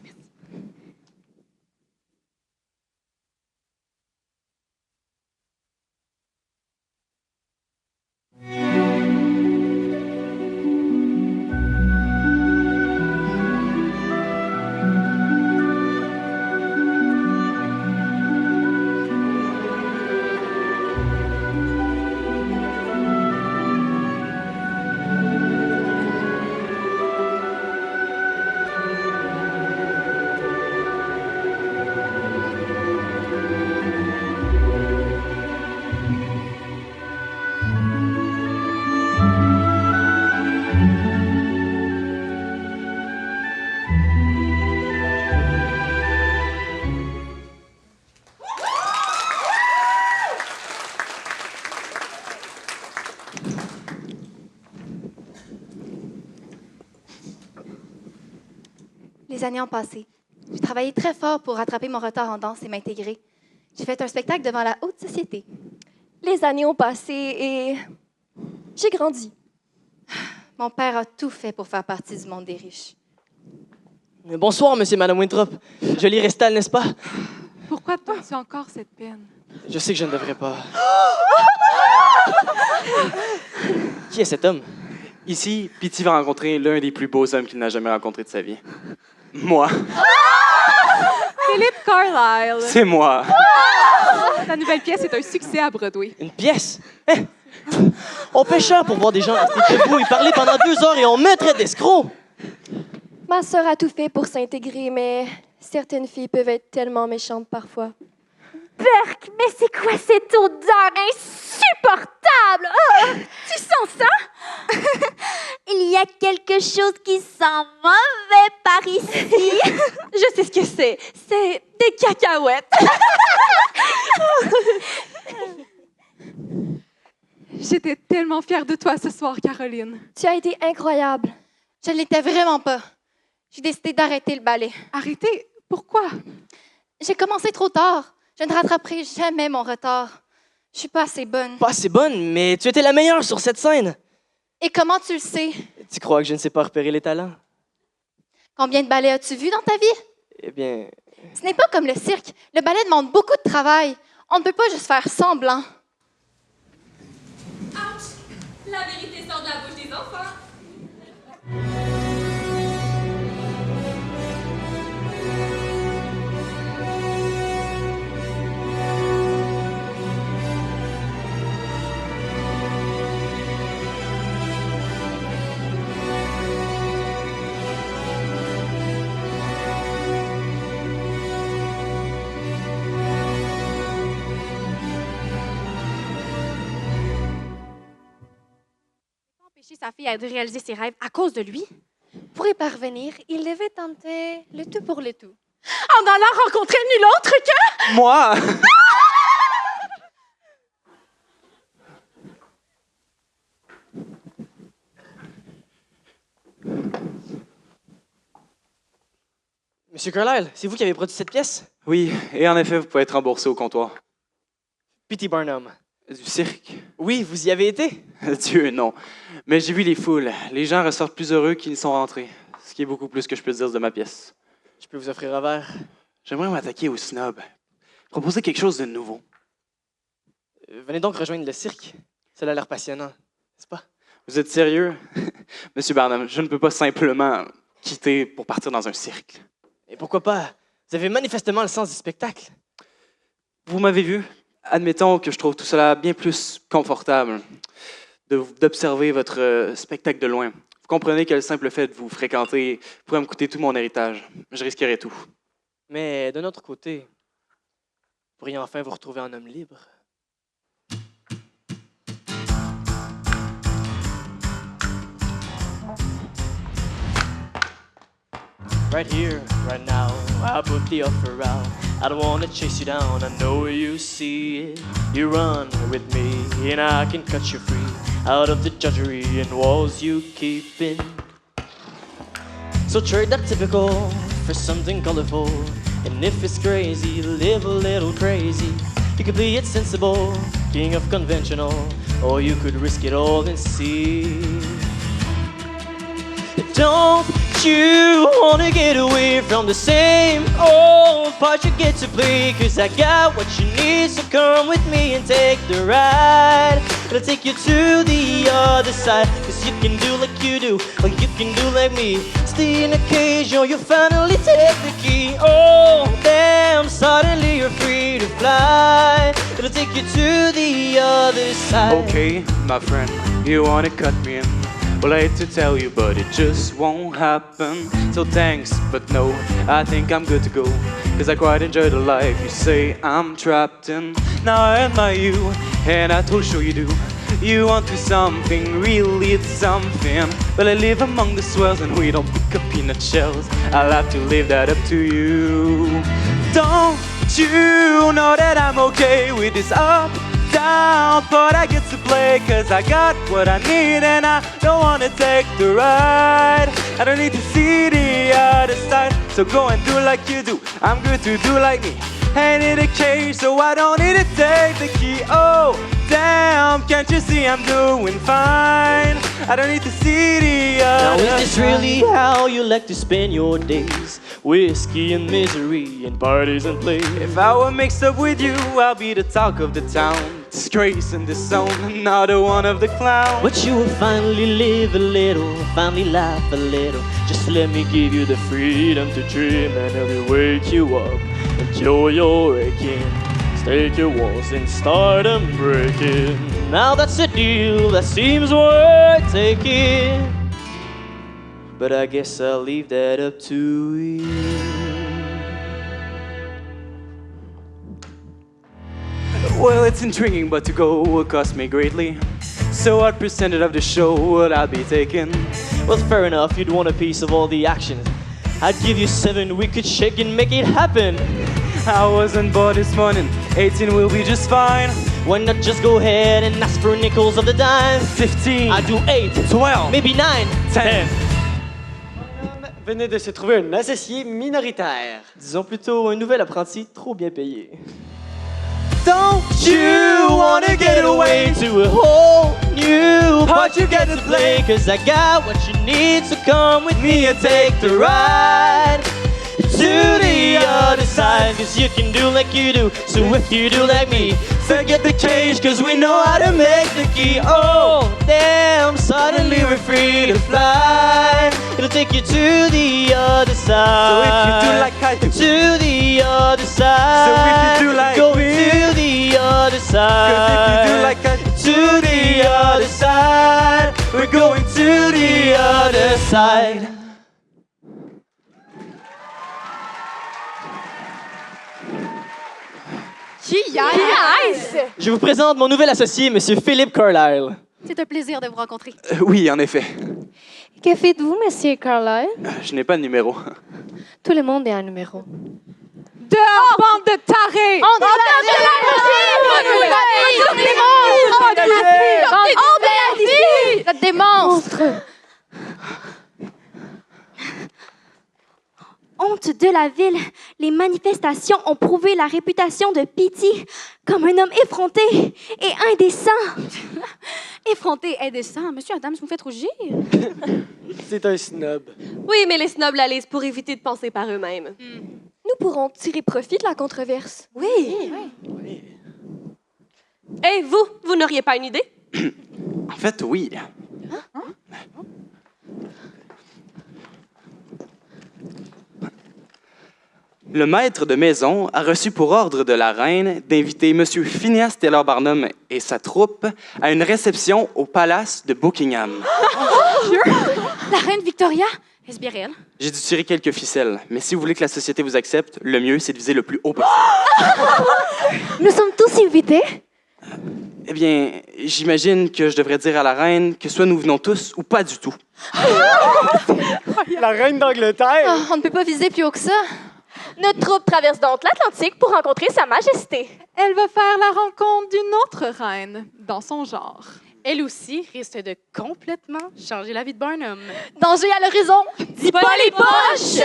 Les années ont passé. J'ai travaillé très fort pour rattraper mon retard en danse et m'intégrer. J'ai fait un spectacle devant la haute société. Les années ont passé et j'ai grandi. Mon père a tout fait pour faire partie du monde des riches. Bonsoir, monsieur et madame Winthrop. Jolie Restal, n'est-ce pas? Pourquoi donnes-tu encore cette peine? Je sais que je ne devrais pas. Qui est cet homme? Ici, P.T. va rencontrer l'un des plus beaux hommes qu'il n'a jamais rencontré de sa vie. Moi. Philippe Carlyle. C'est moi. Ta nouvelle pièce est un succès à Broadway. Une pièce? Hein? On paie cher pour voir des gens rester debout et parler pendant 2 heures et on me traite d'escroc. Ma sœur a tout fait pour s'intégrer, mais certaines filles peuvent être tellement méchantes parfois. Berk, mais c'est quoi cette odeur insupportable? Oh, tu sens ça? Il y a quelque chose qui sent mauvais par ici. Je sais ce que c'est. C'est des cacahuètes. J'étais tellement fière de toi ce soir, Caroline. Tu as été incroyable. Je ne l'étais vraiment pas. J'ai décidé d'arrêter le ballet. Arrêter? Pourquoi? J'ai commencé trop tard. Je ne rattraperai jamais mon retard. Je suis pas assez bonne. Pas assez bonne, mais tu étais la meilleure sur cette scène. Et comment tu le sais? Tu crois que je ne sais pas repérer les talents? Combien de ballets as-tu vu dans ta vie? Eh bien... Ce n'est pas comme le cirque. Le ballet demande beaucoup de travail. On ne peut pas juste faire semblant. Ouch! La vérité sort de la bouche des enfants. Sa fille a dû réaliser ses rêves à cause de lui. Pour y parvenir, il devait tenter le tout pour le tout. En allant rencontrer nul autre que... Moi? Monsieur Carlyle, c'est vous qui avez produit cette pièce? Oui, et en effet, vous pouvez être remboursé au comptoir. P.T. Barnum. Du cirque? Oui, vous y avez été? Dieu, non. Mais j'ai vu les foules. Les gens ressortent plus heureux qu'ils n'y sont rentrés. Ce qui est beaucoup plus que je peux dire de ma pièce. Je peux vous offrir un verre? J'aimerais m'attaquer aux snobs. Proposer quelque chose de nouveau. Venez donc rejoindre le cirque. Cela a l'air passionnant, n'est-ce pas? Vous êtes sérieux? Monsieur Barnum, je ne peux pas simplement quitter pour partir dans un cirque. Et pourquoi pas? Vous avez manifestement le sens du spectacle. Vous m'avez vu? Admettons que je trouve tout cela bien plus confortable d'observer votre spectacle de loin. Vous comprenez que le simple fait de vous fréquenter pourrait me coûter tout mon héritage. Je risquerais tout. Mais d'un autre côté, vous pourriez enfin vous retrouver en homme libre. Right here, right now, I put the offer out. I don't wanna chase you down, I know you see it. You run with me, and I can cut you free out of the drudgery and walls you keep in. So trade that typical for something colorful. And if it's crazy, live a little crazy. You could play it sensible, king of conventional, or you could risk it all and see. Don't you wanna get away from the same old part you get to play? Cause I got what you need, so come with me and take the ride. It'll take you to the other side. Cause you can do like you do, or you can do like me. Stay in a cage or you'll finally take the key. Oh damn, suddenly you're free to fly. It'll take you to the other side. Okay, my friend, you wanna cut me in? Well, I hate to tell you, but it just won't happen. So thanks, but no, I think I'm good to go. Cause I quite enjoy the life you say I'm trapped in. Now I admire you, and I told you you do. You want to something, really it's something. Well, I live among the swells and we don't pick up peanut shells. I'll have to leave that up to you. Don't you know that I'm okay with this up? Down, but I get to play cause I got what I need and I don't wanna take the ride. I don't need to see the other side, so go and do like you do. I'm good to do like me. Ain't in a cage, so I don't need to take the key. Oh, damn, can't you see I'm doing fine? I don't need to see the other Now is this really how you like to spend your days? Whiskey and misery and parties and play. If I were mixed up with you, I'll be the talk of the town. Disgrace in this zone, another one of the clowns. But you will finally live a little, finally laugh a little. Just let me give you the freedom to dream and it'll wake you up. Enjoy your aching, stake your walls and start them breaking. Now that's a deal that seems worth taking. But I guess I'll leave that up to you. Well, it's intriguing, but to go will cost me greatly. So what percentage of the show would I be taking? Well, fair enough, you'd want a piece of all the action. I'd give you 7, we could shake and make it happen. I wasn't born this morning, 18 will be just fine. Why not just go ahead and ask for nickels of the dime? 15, I do 8, 12, maybe 9, 10. Venait de se trouver un associé minoritaire. Disons plutôt un nouvel apprenti trop bien payé. Don't you wanna get away to a whole new part you get to play? Cause I got what you need, so come with me and take the ride to the other side. Cause you can do like you do, so if you do like me, forget the cage, cause we know how to make the key. Oh, damn, suddenly we're free to fly. It'll take you to the other side. So if you do like I do, to the other side. So if you do like go me, to the other side. cause if you do like I do, to the other side. We're going to the other side. Yes! Je vous présente mon nouvel associé, Monsieur Philippe Carlyle. C'est un plaisir de vous rencontrer. Oui, en effet. Que faites-vous, Monsieur Carlyle? Je n'ai pas de numéro. Tout le monde est un numéro. Dehors, bande de tarés! On Des monstres! Honte de la ville, les manifestations ont prouvé la réputation de Petey comme un homme effronté et indécent. Effronté, indécent. Monsieur Adams, vous me faites rougir. C'est un snob. Oui, mais les snobs la lisent pour éviter de penser par eux-mêmes. Nous pourrons tirer profit de la controverse. Oui. Et vous n'auriez pas une idée? En fait, oui. Le maître de maison a reçu pour ordre de la reine d'inviter M. Phineas Taylor Barnum et sa troupe à une réception au palace de Buckingham. La reine Victoria? Est-ce bien réel? J'ai dû tirer quelques ficelles, mais si vous voulez que la société vous accepte, le mieux, c'est de viser le plus haut possible. Nous sommes tous invités. Eh bien, j'imagine que je devrais dire à la reine que soit nous venons tous ou pas du tout. La reine d'Angleterre? Oh, on ne peut pas viser plus haut que ça. Notre troupe traverse donc l'Atlantique pour rencontrer Sa Majesté. Elle va faire la rencontre d'une autre reine dans son genre. Elle aussi risque de complètement changer la vie de Barnum. Danger à l'horizon. Dis pas les poches!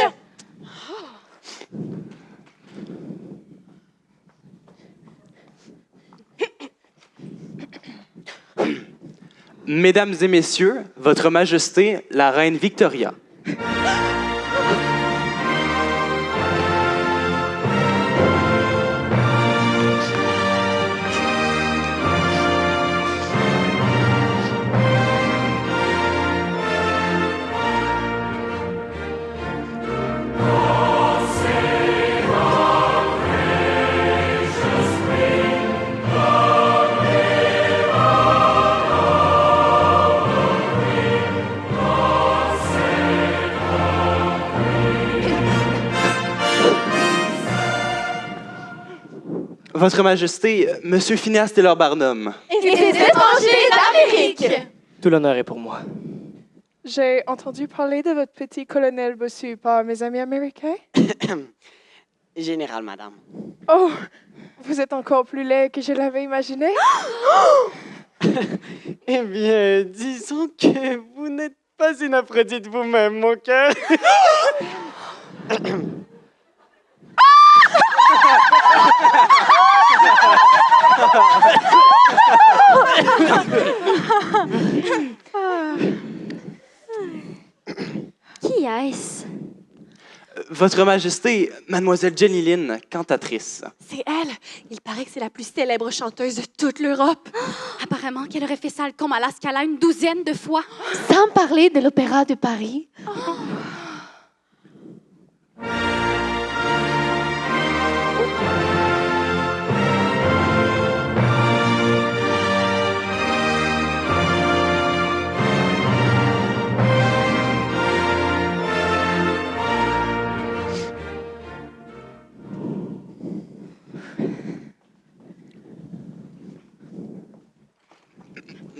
Mesdames et messieurs, Votre Majesté, la reine Victoria. Votre Majesté, Monsieur Phineas Taylor Barnum. Et des étrangers d'Amérique! Tout l'honneur est pour moi. J'ai entendu parler de votre petit colonel bossu par mes amis américains. Général, madame. Oh, vous êtes encore plus laid que je l'avais imaginé. Eh bien, disons que vous n'êtes pas une Aphrodite vous-même, mon cœur. Qui est-ce? Votre Majesté, Mademoiselle Jenny Lynn, cantatrice. C'est elle. Il paraît que c'est la plus célèbre chanteuse de toute l'Europe. Apparemment qu'elle aurait fait ça comme à la Scala une douzaine de fois. Sans parler de l'Opéra de Paris.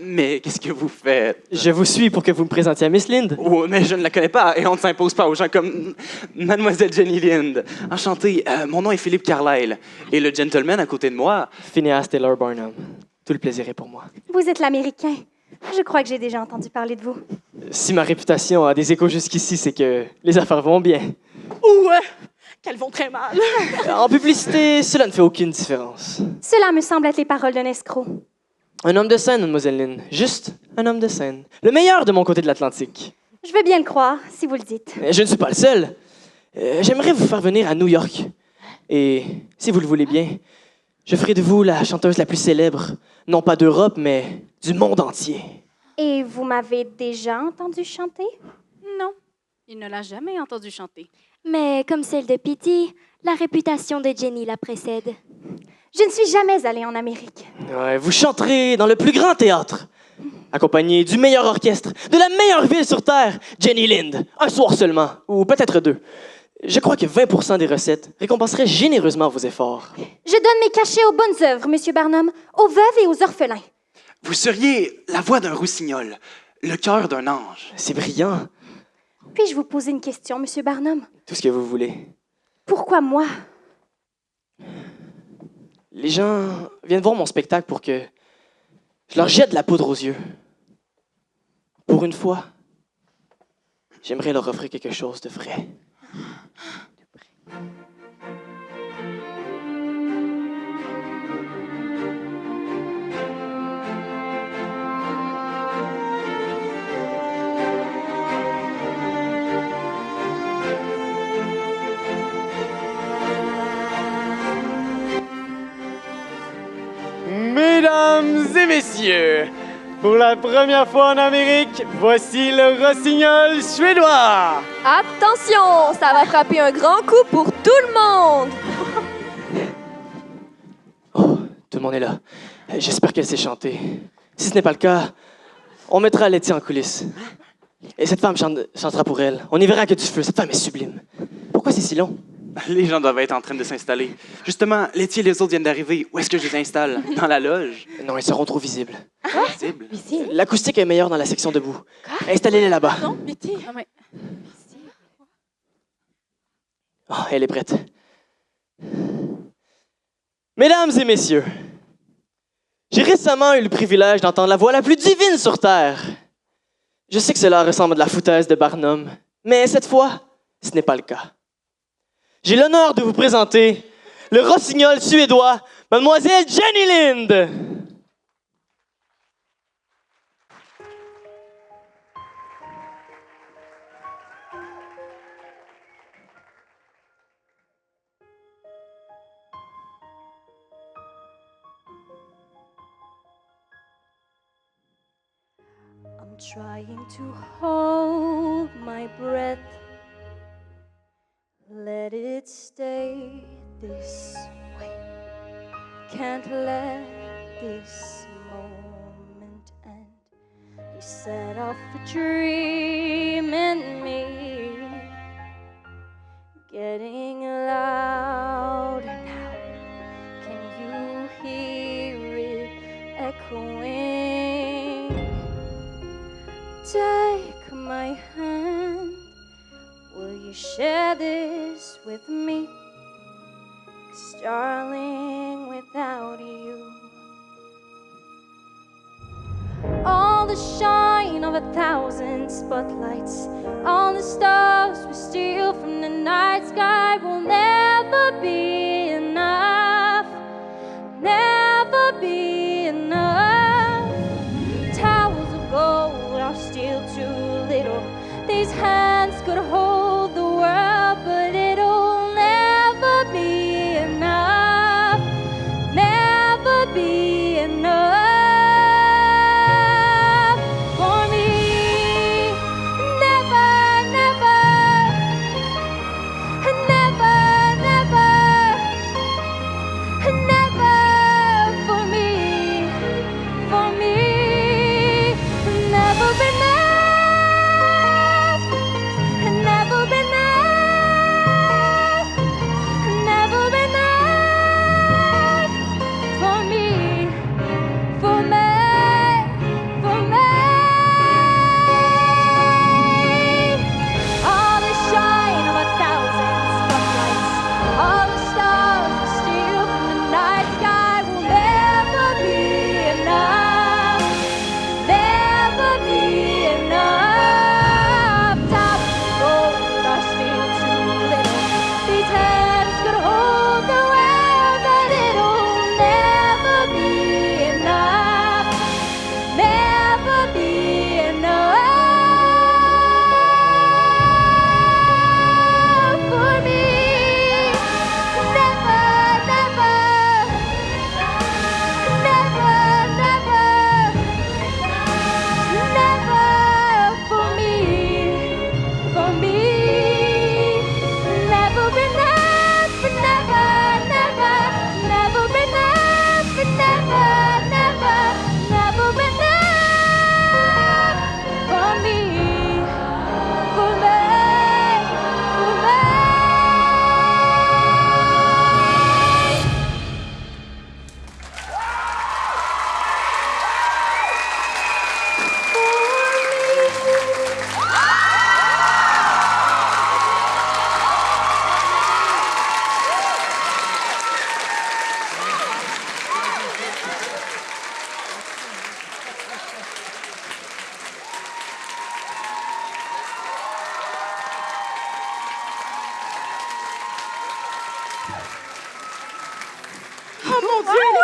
Mais qu'est-ce que vous faites? Je vous suis pour que vous me présentiez à Miss Lind. Oh, mais je ne la connais pas et on ne s'impose pas aux gens comme Mademoiselle Jenny Lind. Enchanté, mon nom est Philippe Carlyle et le gentleman à côté de moi... Phineas Taylor Barnum. Tout le plaisir est pour moi. Vous êtes l'Américain. Je crois que j'ai déjà entendu parler de vous. Si ma réputation a des échos jusqu'ici, c'est que les affaires vont bien. Ou qu'elles vont très mal. En publicité, cela ne fait aucune différence. Cela me semble être les paroles d'un escroc. Un homme de scène, Mademoiselle Lynn. Juste un homme de scène. Le meilleur de mon côté de l'Atlantique. Je veux bien le croire, si vous le dites. Je ne suis pas le seul. J'aimerais vous faire venir à New York. Et, si vous le voulez bien, je ferai de vous la chanteuse la plus célèbre, non pas d'Europe, mais du monde entier. Et vous m'avez déjà entendu chanter? Non, il ne l'a jamais entendu chanter. Mais comme celle de Pitty, la réputation de Jenny la précède. Je ne suis jamais allée en Amérique. Ouais, vous chanterez dans le plus grand théâtre, accompagné du meilleur orchestre, de la meilleure ville sur Terre, Jenny Lind, un soir seulement, ou peut-être 2. Je crois que 20% des recettes récompenseraient généreusement vos efforts. Je donne mes cachets aux bonnes œuvres, Monsieur Barnum, aux veuves et aux orphelins. Vous seriez la voix d'un rossignol, le cœur d'un ange. C'est brillant. Puis-je vous poser une question, Monsieur Barnum? Tout ce que vous voulez. Pourquoi moi? Les gens viennent voir mon spectacle pour que je leur jette de la poudre aux yeux. Pour une fois, j'aimerais leur offrir quelque chose de vrai. Mesdames et messieurs, pour la première fois en Amérique, voici le rossignol suédois. Attention, ça va frapper un grand coup pour tout le monde. Oh, tout le monde est là. J'espère qu'elle sait chanter. Si ce n'est pas le cas, on mettra Letty en coulisses. Et cette femme chantera pour elle. On y verra que du feu. Cette femme est sublime. Pourquoi c'est si long? Les gens doivent être en train de s'installer. Justement, Letty et les autres viennent d'arriver. Où est-ce que je les installe? Dans la loge? Non, ils seront trop visibles. Visible? L'acoustique est meilleure dans la section debout. Installez-les là-bas. Non, Betty. Oh, elle est prête. Mesdames et messieurs, j'ai récemment eu le privilège d'entendre la voix la plus divine sur Terre. Je sais que cela ressemble à de la foutaise de Barnum, mais cette fois, ce n'est pas le cas. J'ai l'honneur de vous présenter le rossignol suédois, Mademoiselle Jenny Lind. I'm trying to hold my breath. Let it stay this way. Can't let this moment end. You set off a dream in me, getting louder now. Can you hear it echoing? Take my hand. Will you share this with me? 'Cause darling, without you, all the shine of 1,000 spotlights, all the stars we steal from the night sky will never be enough, never be enough. Towers of gold are still too little. These hands could hold the world, but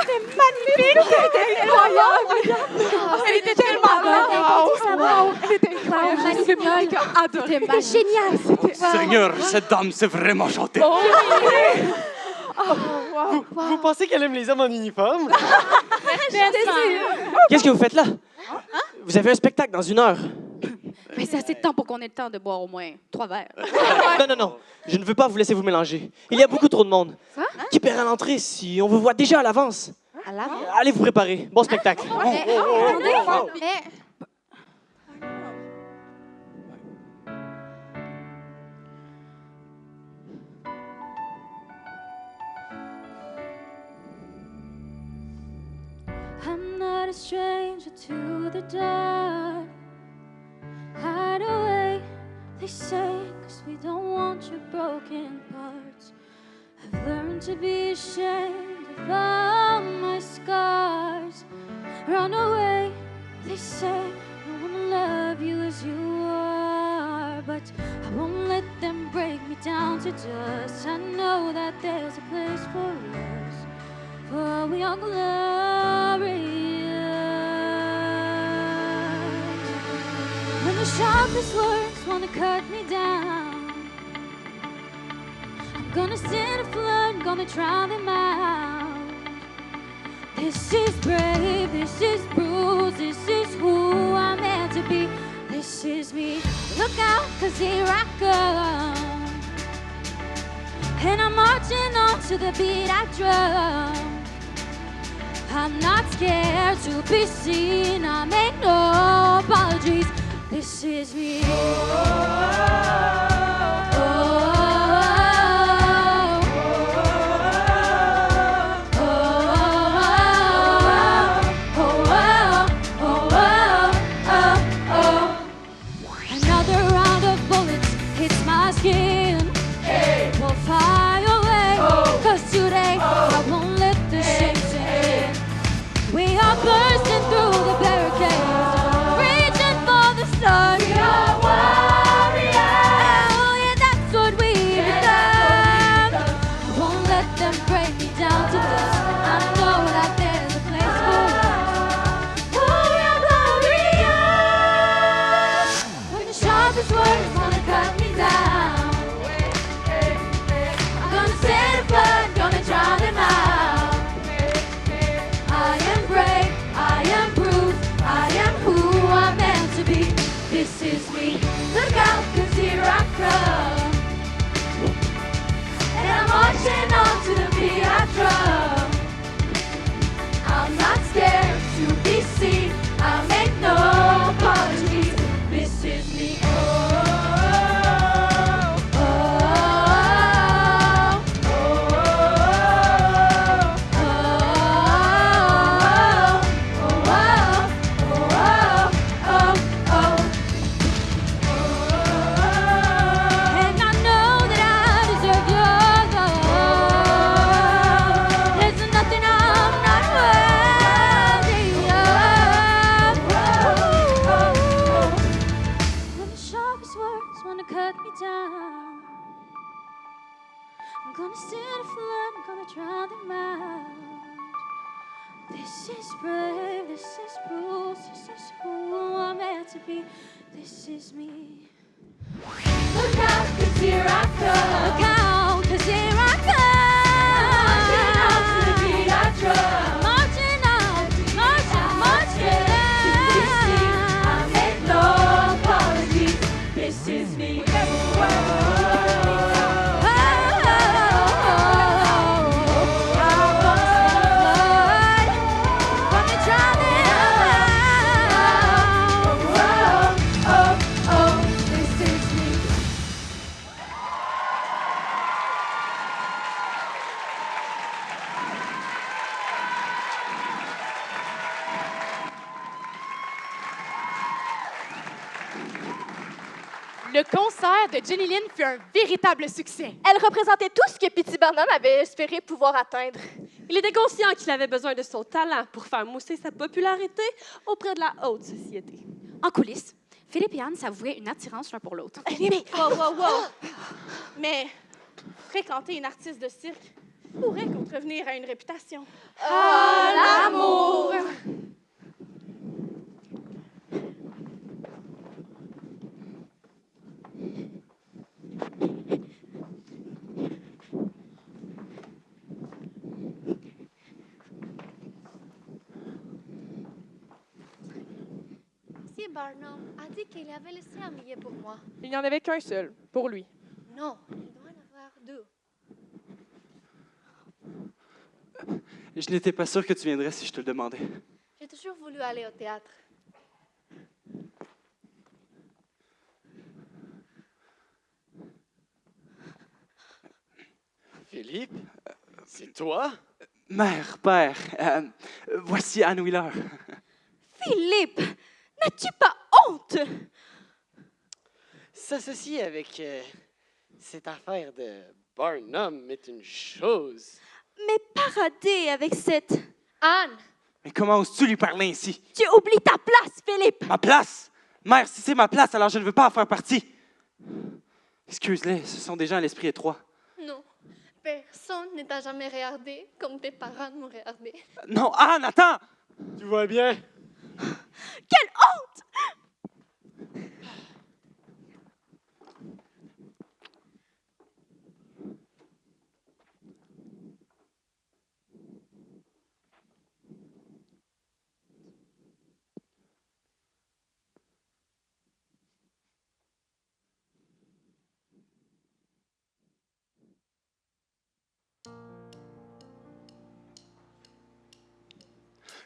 était magnifique! Elle était incroyable! Elle était tellement bonne! Elle était incroyable! J'ai adoré! C'était génial! Seigneur, cette dame sait vraiment chanter. Vous pensez qu'elle aime les hommes en uniforme? Qu'est-ce que vous faites là? Vous avez un spectacle dans 1 heure. Mais c'est assez de temps pour qu'on ait le temps de boire au moins 3 verres. Non. Je ne veux pas vous laisser vous mélanger. Il y a beaucoup trop de monde. Qui paiera l'entrée si on vous voit déjà à l'avance? À l'avance? Allez vous préparer. Bon spectacle. I'm not a stranger to the dark. Hide away, they say, 'cause we don't want your broken parts. I've learned to be ashamed of all my scars. Run away, they say, I wanna love you as you are. But I won't let them break me down to dust. I know that there's a place for us, for we are glorious. When the sharpest words wanna cut me down, I'm gonna send a flood, gonna drown them out. This is brave, this is bruised, this is who I'm meant to be. This is me. Look out, 'cause here I come. And I'm marching on to the beat I drum. I'm not scared to be seen, I make no apologies. This is me. Another round of bullets hits my skin. Will fly away, 'cause today I won't let the shame sink in. We are bursting through the barricades, reaching for the stars. We are warriors. Oh yeah, that's what we've done. I won't let them break me down to this. I know that there's a place for us. Oh, we are glorious. When the sharpest words wanna cut me down, I'm gonna set a flood, gonna drown them out. I am brave, I am bruised, I am who I'm meant to be. This is me. Look out, 'cause here I come. And I'm marching on to the beat I drum. I'm not scared to be seen, I make no apologies. This is me. And I know that I deserve your love. There's nothing I'm not worthy of. When the sharpest words wanna cut me down, I'm gonna set a flood, I'm gonna drown them out. This is brave, this is bruised, this is who I'm meant to be. This is me. Look out, 'cause here I come. Look out, 'cause here I come. Marching out to the beat I drum. Marching out, marching. I make no apologies. This is me. Le concert de Jenny Lynn fut un véritable succès. Elle représentait tout ce que P.T. Barnum avait espéré pouvoir atteindre. Il était conscient qu'il avait besoin de son talent pour faire mousser sa popularité auprès de la haute société. En coulisses, Philippe et Anne s'avouaient une attirance l'un pour l'autre. Wow. Mais fréquenter une artiste de cirque, pourrait contrevenir à une réputation. Ah, l'amour! Monsieur Barnum a dit qu'il avait laissé un billet pour moi. Il n'y en avait qu'un seul, pour lui. Non, il doit en avoir deux. Je n'étais pas sûr que tu viendrais si je te le demandais. J'ai toujours voulu aller au théâtre. Philippe, c'est toi? Mère, père, voici Anne Wheeler. Philippe, n'as-tu pas honte? S'associer avec cette affaire de Barnum est une chose. Mais parader avec cette... Anne! Mais comment oses-tu lui parler ainsi? Tu oublies ta place, Philippe! Ma place? Mère, si c'est ma place, alors je ne veux pas en faire partie. Excuse-les, ce sont des gens à l'esprit étroit. Non, personne ne t'a jamais regardé comme tes parents m'ont regardé. Non, Anne, attends! Tu vois bien? Quelle honte!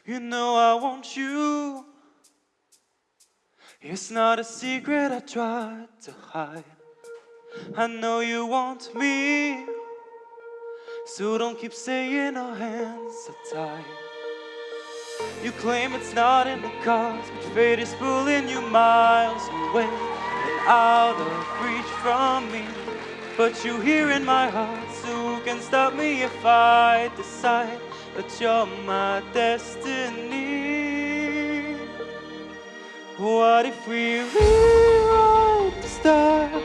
You know I want you. It's not a secret I tried to hide. I know you want me. So don't keep saying our hands are tied. You claim it's not in the cards, but fate is pulling you miles away and out of reach from me. But you here in my heart, so who can stop me if I decide that you're my destiny? What if we rewrite the stars?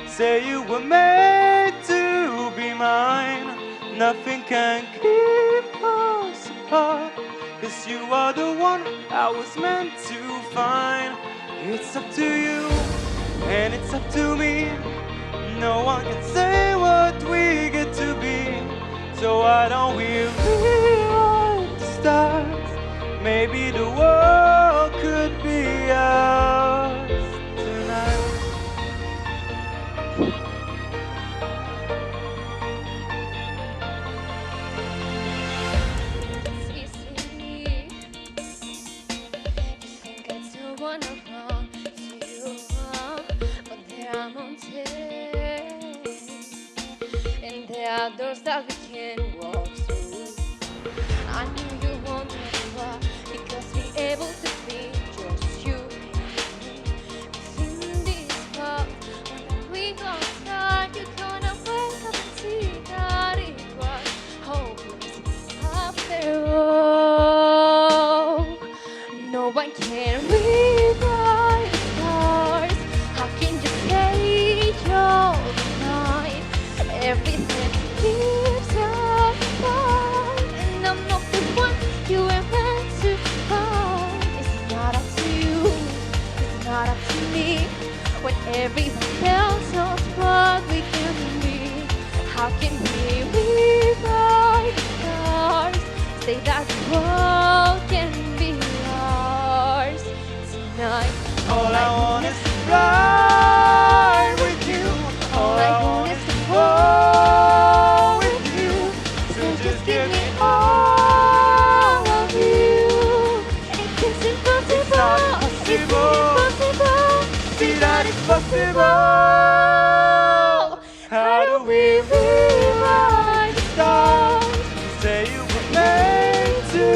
Say you were made to be mine. Nothing can keep us apart, 'cause you are the one I was meant to find. It's up to you, and it's up to me. No one can say what we get to be. So why don't we rewrite the stars? Maybe the world could be ours tonight. It's easy. You think I don't wanna run to you, but there are mountains, and there are doors that we can walk through. I knew you wanted to walk because we're able to be just you within this world. When we go start, you're gonna wake up and see that it was hopeless after all. No one can rewrite the stars. How can you say you're mine? Everything keeps us apart, and I'm not the one you were meant to find. It's not up to you, it's not up to me. When everyone tells us what we can be, how can we rewrite the stars? Say that the world can be ours tonight. All I want is to fly with you. All I want is to fall with you. So just give me all of you. It's impossible. It's not impossible. See that it's possible. How do we rewrite the stars? Say you were made to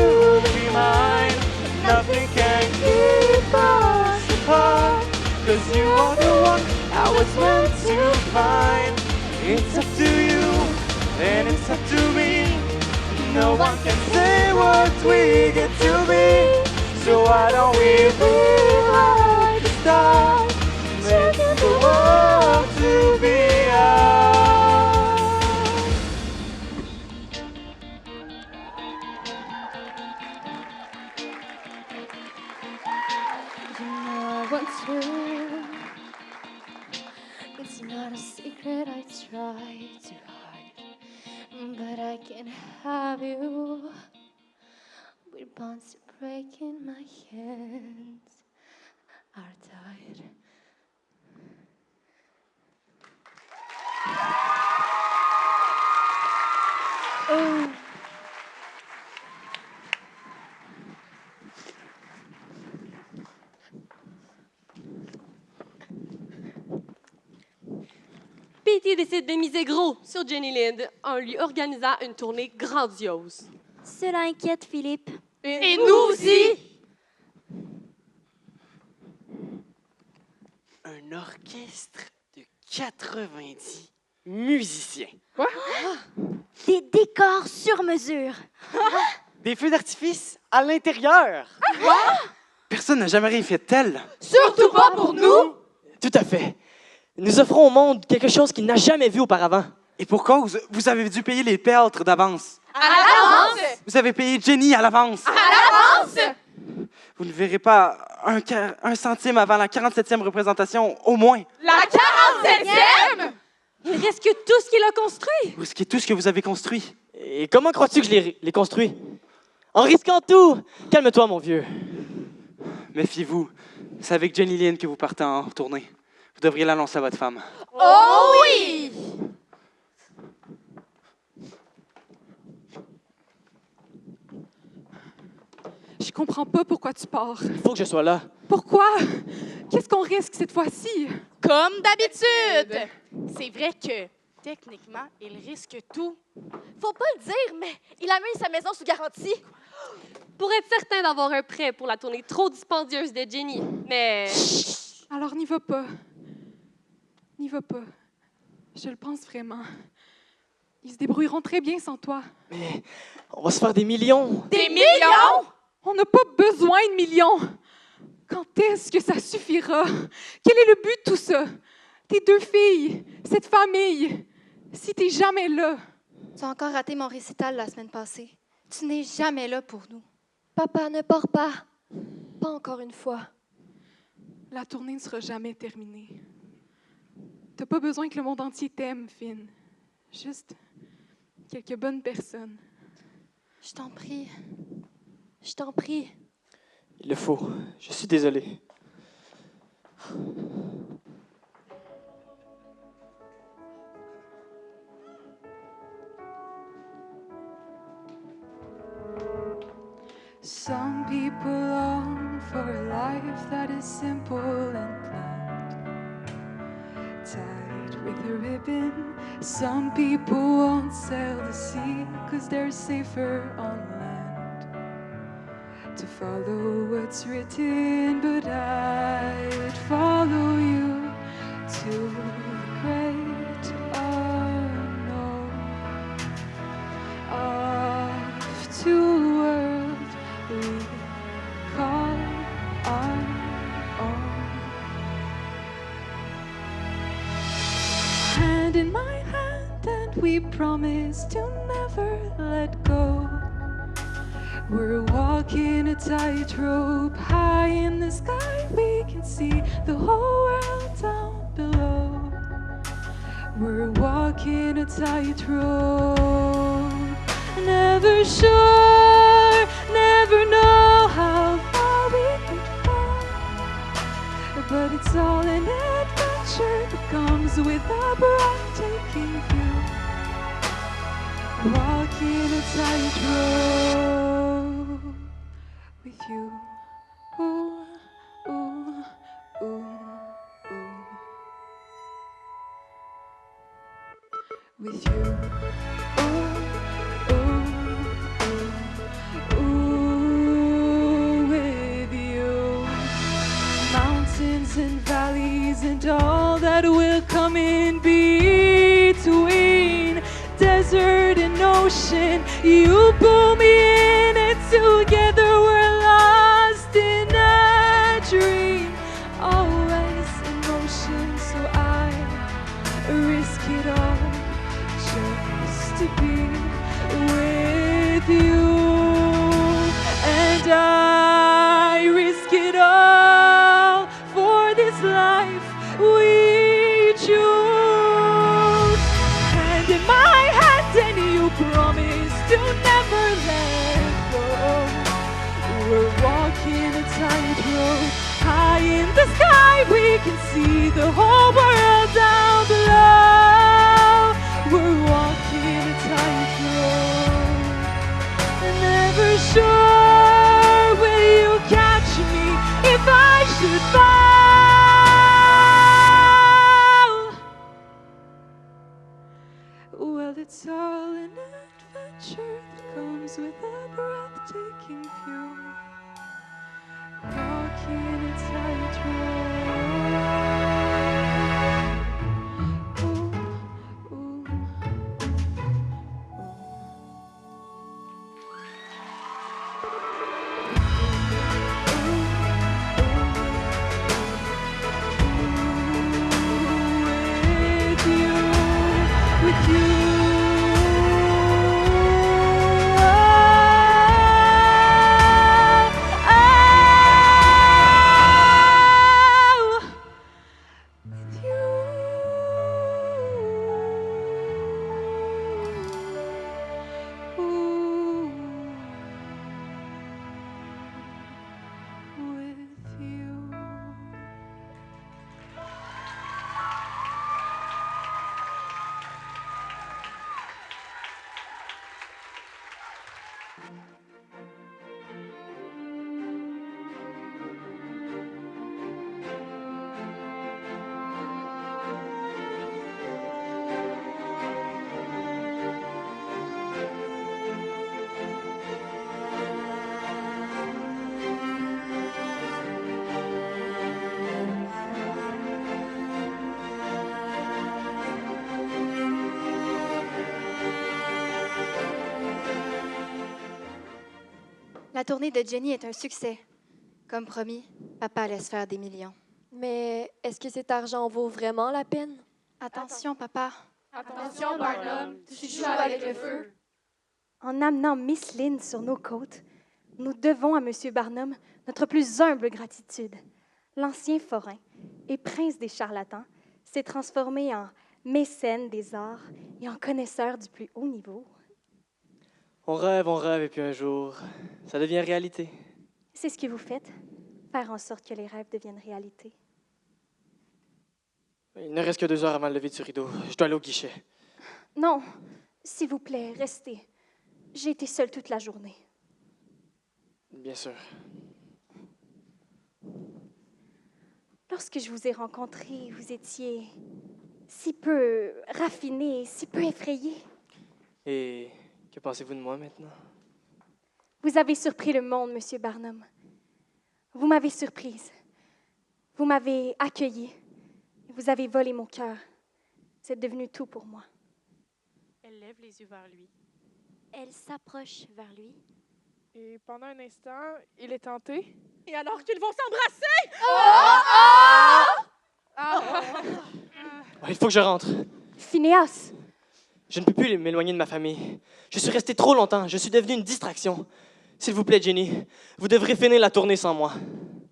be mine. Nothing can keep us apart, 'cause you are the one I was meant to find. It's up to you, and it's up to me. No one can say what we get to be. So why don't we rewrite the stars? Make the world to be ours. not a secret I try to hide, but I can't have you. We're bonds breaking, my hands are tied. Oh. P.T. décide de miser gros sur Jenny Lind en lui organisant une tournée grandiose. Cela inquiète Philippe. Et nous aussi! Un orchestre de 90 musiciens. Quoi? Des décors sur mesure. Des feux d'artifice à l'intérieur. Personne n'a jamais rien fait de tel. Surtout pas pour nous! Tout à fait. Nous offrons au monde quelque chose qu'il n'a jamais vu auparavant. Et pour cause, vous avez dû payer les théâtres d'avance. À l'avance! Vous avez payé Jenny à l'avance. À l'avance! Vous ne verrez pas un centime avant la 47e représentation, au moins. La 47e! Il risque tout ce qu'il a construit. Vous risquez tout ce que vous avez construit. Et comment crois-tu que je l'ai construit? En risquant tout! Calme-toi, mon vieux. Méfiez-vous. C'est avec Jenny Lind que vous partez en tournée. Vous devriez l'annoncer à votre femme. Oh oui! Je comprends pas pourquoi tu pars. Il faut que je sois là. Pourquoi? Qu'est-ce qu'on risque cette fois-ci? Comme d'habitude! C'est vrai que, techniquement, il risque tout. Faut pas le dire, mais il a mis sa maison sous garantie. Pour être certain d'avoir un prêt pour la tournée trop dispendieuse de Jenny. Mais... Alors n'y va pas. N'y va pas. Je le pense vraiment. Ils se débrouilleront très bien sans toi. Mais on va se faire des millions. Des millions? On n'a pas besoin de millions. Quand est-ce que ça suffira? Quel est le but de tout ça? Tes 2 filles, cette famille. Si t'es jamais là. Tu as encore raté mon récital la semaine passée. Tu n'es jamais là pour nous. Papa, ne pars pas. Pas encore une fois. La tournée ne sera jamais terminée. T'as pas besoin que le monde entier t'aime, Finn. Juste quelques bonnes personnes. Je t'en prie. Je t'en prie. Il le faut. Je suis désolé. Some people long for a life that is simple and planned, tied with a ribbon. Some people won't sail the sea 'cause they're safer on land. To follow what's written, but I'd follow you to the great unknown, off to a world we call our own. Hand in my hand, and we promise to never let go. We're walking a tightrope high in the sky. We can see the whole world down below. We're walking a tightrope, never sure, never know how far we could fall. But it's all an adventure that comes with a breathtaking view. Walking a tightrope with you. Ooh, ooh, ooh, ooh. With you. Ooh, ooh, ooh, ooh, with you. Mountains and valleys and all that will come in between. Desert and ocean, you pull me in, and together we're lost in a dream. Always in motion, so I risk it all just to be with you. And I risk it all for this life we choose. can see the whole world down below. We're walking a tightrope, never sure will you catch me if I should fall. Well, it's all an adventure that comes with a breathtaking view. Walking a tightrope. With you. La tournée de Jenny est un succès. Comme promis, papa laisse faire des millions. Mais est-ce que cet argent vaut vraiment la peine? Attention, papa. Attention, Barnum, tu joues avec le feu. En amenant Miss Lynn sur nos côtes, nous devons à M. Barnum notre plus humble gratitude. L'ancien forain et prince des charlatans s'est transformé en mécène des arts et en connaisseur du plus haut niveau. On rêve, et puis un jour, ça devient réalité. C'est ce que vous faites, faire en sorte que les rêves deviennent réalité. Il ne reste que 2 heures avant le lever du rideau. Je dois aller au guichet. Non, s'il vous plaît, restez. J'ai été seule toute la journée. Bien sûr. Lorsque je vous ai rencontré, vous étiez si peu raffiné, si peu effrayé. Et que pensez-vous de moi maintenant? Vous avez surpris le monde, Monsieur Barnum. Vous m'avez surprise. Vous m'avez accueillie. Vous avez volé mon cœur. C'est devenu tout pour moi. Elle lève les yeux vers lui. Elle s'approche vers lui. Et pendant un instant, il est tenté. Et alors qu'ils vont s'embrasser! Il faut que je rentre. Phinéas! Je ne peux plus m'éloigner de ma famille. Je suis resté trop longtemps. Je suis devenu une distraction. S'il vous plaît, Jenny, vous devrez finir la tournée sans moi.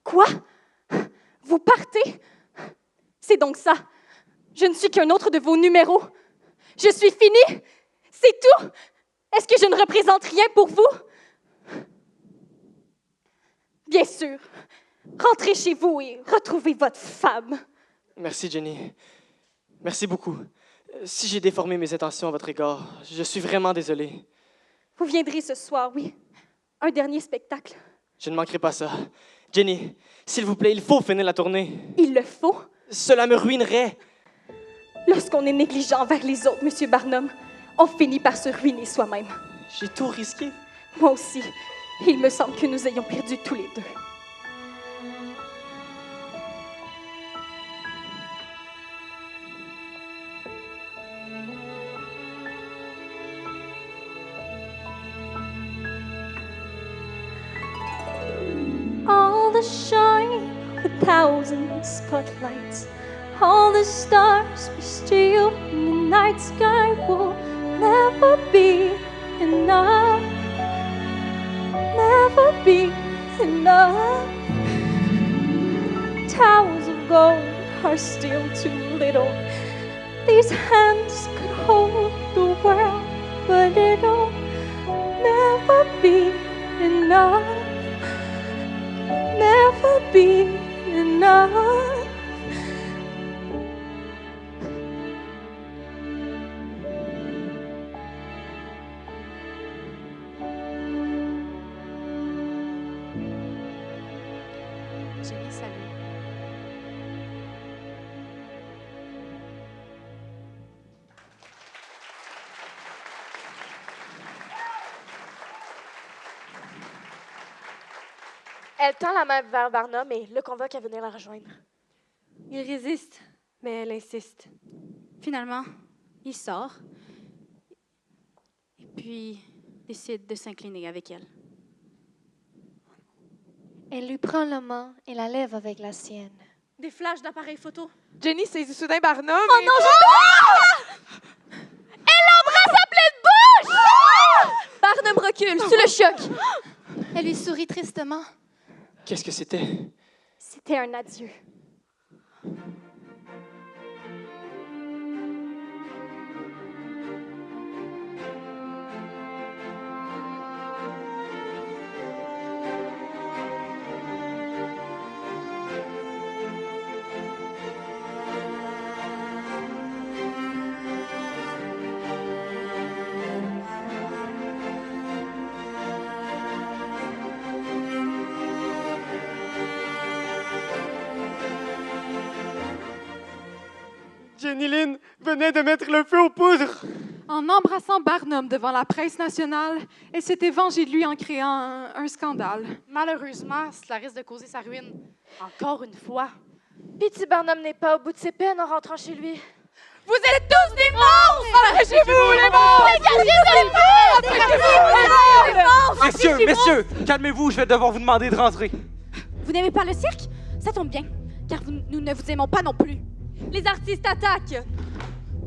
Quoi? Vous partez? C'est donc ça. Je ne suis qu'un autre de vos numéros. Je suis finie. C'est tout. Est-ce que je ne représente rien pour vous? Bien sûr. Rentrez chez vous et retrouvez votre femme. Merci, Jenny. Merci beaucoup. Si j'ai déformé mes intentions à votre égard, je suis vraiment désolé. Vous viendrez ce soir, oui. Un dernier spectacle. Je ne manquerai pas ça. Jenny, s'il vous plaît, il faut finir la tournée. Il le faut? Cela me ruinerait. Lorsqu'on est négligent envers les autres, Monsieur Barnum, on finit par se ruiner soi-même. J'ai tout risqué. Moi aussi. Il me semble que nous ayons perdu tous les deux. All the shine, a thousand spotlights, all the stars we steal in the night sky will never be enough, never be enough. Towers of gold are still too little. These hands could hold the world, but it'll never be enough, never be enough. Elle tend la main vers Barnum et le convoque à venir la rejoindre. Il résiste, mais elle insiste. Finalement, il sort et puis décide de s'incliner avec elle. Elle lui prend la main et la lève avec la sienne. Des flashs d'appareils photo. Jenny saisit soudain Barnum. Oh non, j'ai... Elle l'embrasse à pleine bouche! Barnum recule sous le choc. Elle lui sourit tristement. Qu'est-ce que c'était? C'était un adieu. Jenny Lind venait de mettre le feu aux poudres. En embrassant Barnum devant la presse nationale, elle s'était vengée de lui en créant un scandale. Malheureusement, cela risque de causer sa ruine. Encore une fois. Petit Barnum n'est pas au bout de ses peines en rentrant chez lui. Vous êtes tous des monstres! Dégagez-vous, les monstres! Dégagez-vous, les monstres! Messieurs, messieurs, calmez-vous, je vais devoir vous demander de rentrer. Vous n'aimez pas le cirque? Ça tombe bien, car nous ne vous aimons pas non plus. Les artistes attaquent.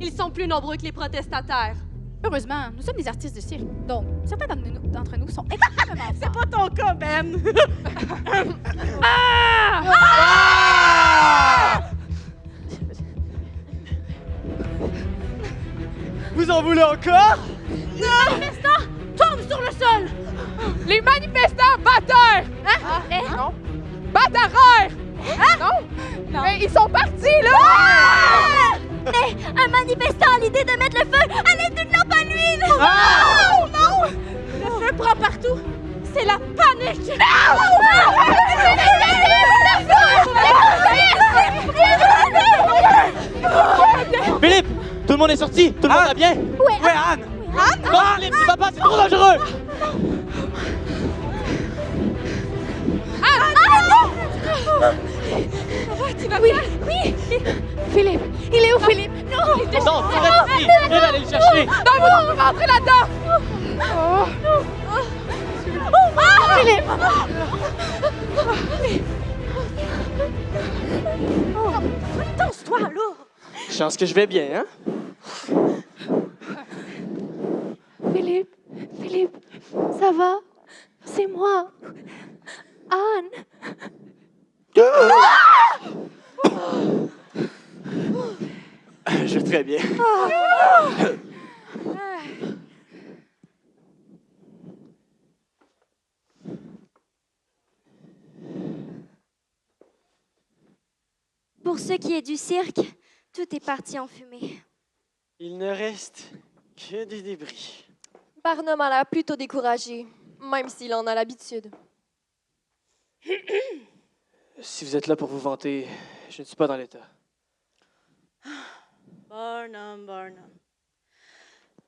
Ils sont plus nombreux que les protestataires. Heureusement, nous sommes des artistes de cirque, donc certains d'entre nous sont extrêmement forts. C'est pas ton cas, Ben! Vous en voulez encore? Les manifestants tombent sur le sol! Les manifestants batteurs! Hein? Non. Batailleurs! Non? Mais ils sont partis, là! Mais un manifestant a l'idée de mettre le feu à l'aide d'une lampe à l'huile! Oh non! Le feu prend partout! C'est la panique! Philippe! Tout le monde est sorti? Tout le monde va bien? Ouais, Anne! Anne? Non, Philippe, tu vas pas, c'est trop dangereux! Tu vas bien? Oui! Philippe! Il est où, Philippe? Non! Non, tu restes ici! Je vais aller le chercher! Non, vous on va rentrer là-dedans! Philippe! Danse-toi, là! Chance que je vais bien, hein? Philippe, Philippe, ça va? C'est moi, Anne. Je vais très bien. Pour ce qui est du cirque, tout est parti en fumée. Il ne reste que des débris. Barnum a l'air plutôt découragé, même s'il en a l'habitude. Si vous êtes là pour vous vanter, je ne suis pas dans l'état. Barnum.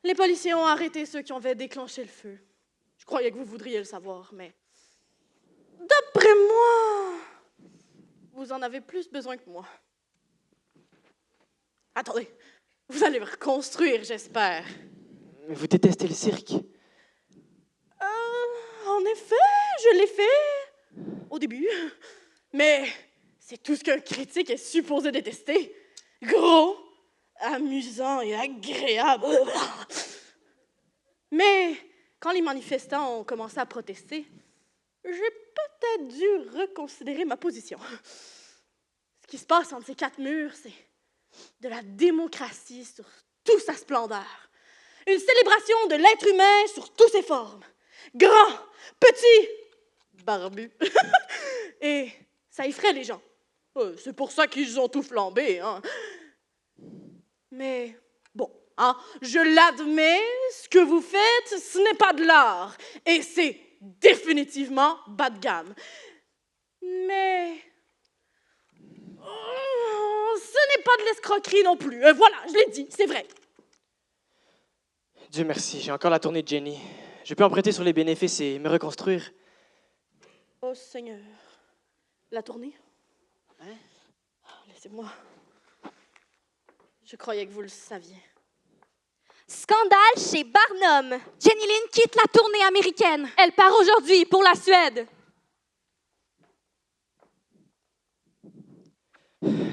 Les policiers ont arrêté ceux qui avaient déclenché le feu. Je croyais que vous voudriez le savoir, mais... D'après moi, vous en avez plus besoin que moi. Attendez, vous allez me reconstruire, j'espère. Vous détestez le cirque? En effet, je l'ai fait au début. Mais c'est tout ce qu'un critique est supposé détester. Gros, amusant et agréable. Mais quand les manifestants ont commencé à protester, j'ai peut-être dû reconsidérer ma position. Ce qui se passe entre ces quatre murs, c'est de la démocratie sur toute sa splendeur. Une célébration de l'être humain sur toutes ses formes. Grand, petit, barbu. Et ça effraie les gens. C'est pour ça qu'ils ont tout flambé. Hein. Mais bon, hein, je l'admets, ce que vous faites, ce n'est pas de l'art. Et c'est définitivement bas de gamme. Mais ce n'est pas de l'escroquerie non plus. Voilà, je l'ai dit, c'est vrai. Dieu merci, j'ai encore la tournée de Jenny. Je peux emprunter sur les bénéfices et me reconstruire. Oh Seigneur. La tournée? Hein? Laissez-moi. Je croyais que vous le saviez. Scandale chez Barnum. Jenny Lind quitte la tournée américaine. Elle part aujourd'hui pour la Suède.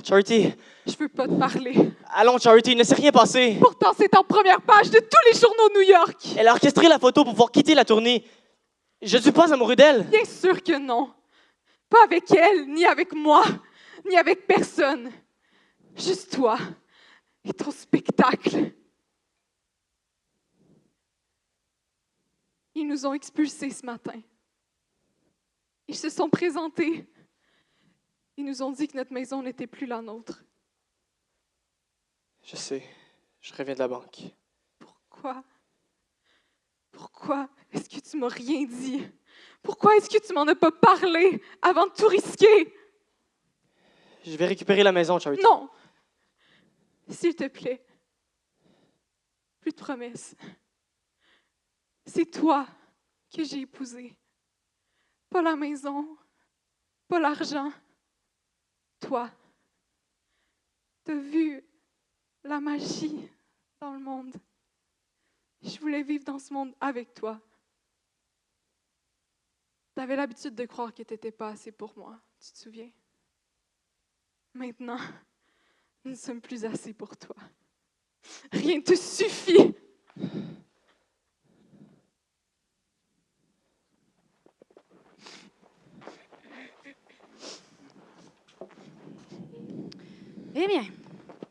Charity, Je veux pas te parler. allons, Charity, il ne s'est rien passé. Pourtant, c'est en première page de tous les journaux de New York. Elle a orchestré la photo pour pouvoir quitter la tournée. Je ne suis pas amoureux d'elle. Bien sûr que non. Pas avec elle, ni avec moi, ni avec personne. Juste toi et ton spectacle. Ils nous ont expulsés ce matin. Ils se sont présentés. Ils nous ont dit que notre maison n'était plus la nôtre. Je sais, je reviens de la banque. Pourquoi? Pourquoi est-ce que tu m'as rien dit? Pourquoi est-ce que tu m'en as pas parlé avant de tout risquer? Je vais récupérer la maison, Charity. Non! S'il te plaît. Plus de promesses. C'est toi que j'ai épousé. Pas la maison, pas l'argent. Toi. T'as vu la magie dans le monde. Je voulais vivre dans ce monde avec toi. T'avais l'habitude de croire que t'étais pas assez pour moi, tu te souviens? Maintenant, nous ne sommes plus assez pour toi. Rien ne te suffit. Eh bien,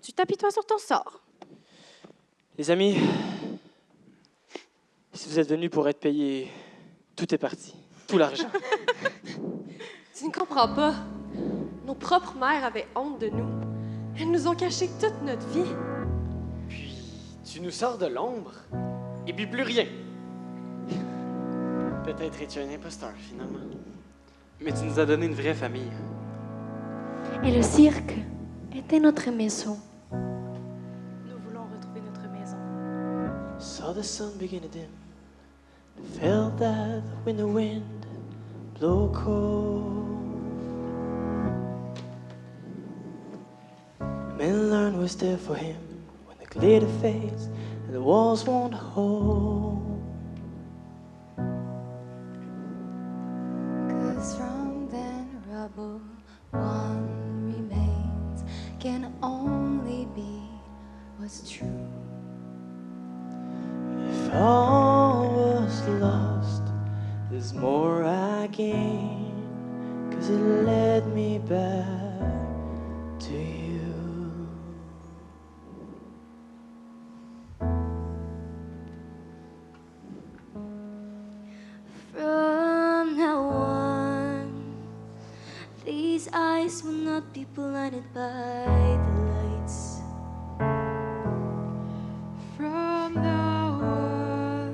tu t'apitoies sur ton sort. Les amis, si vous êtes venus pour être payés, tout est parti. Tout l'argent. Tu ne comprends pas. Nos propres mères avaient honte de nous. Elles nous ont caché toute notre vie. Puis, tu nous sors de l'ombre, et puis plus rien. Peut-être es-tu un imposteur, finalement. Mais tu nous as donné une vraie famille. Et le cirque était notre maison. Nous voulons retrouver notre maison. Saw the sun begin to dim. Felt that winter wind blow cold. Men learn what's there for him when the glitter fades and the walls won't hold. 'Cause from then rubble one remains, can only be what's true. If all was lost, there's more I gained, 'cause it led me back to you. From now on, these eyes will not be blinded by the lights. From now on,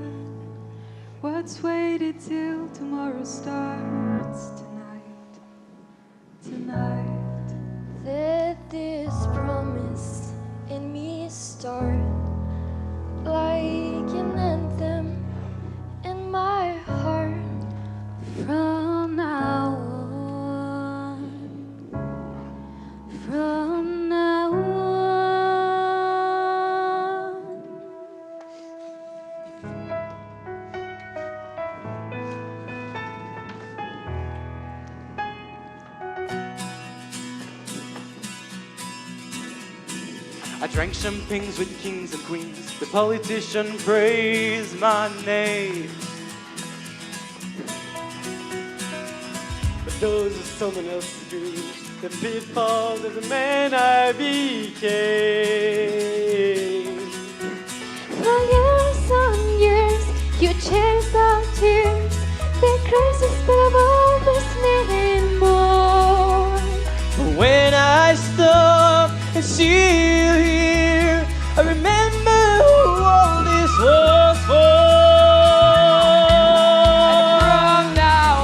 what's waited till tomorrow starts tonight? Tonight. Let this promise in me start like an anthem in my heart. From now on, from now on. I drank champagnes with kings and queens. The politician praised my name. But those are someone else's dreams, the pitfalls of the man I became. For years on years, you chased out tears. The crisis that I've always needed more. But when I stop and see you here, I remember who all this was for. From now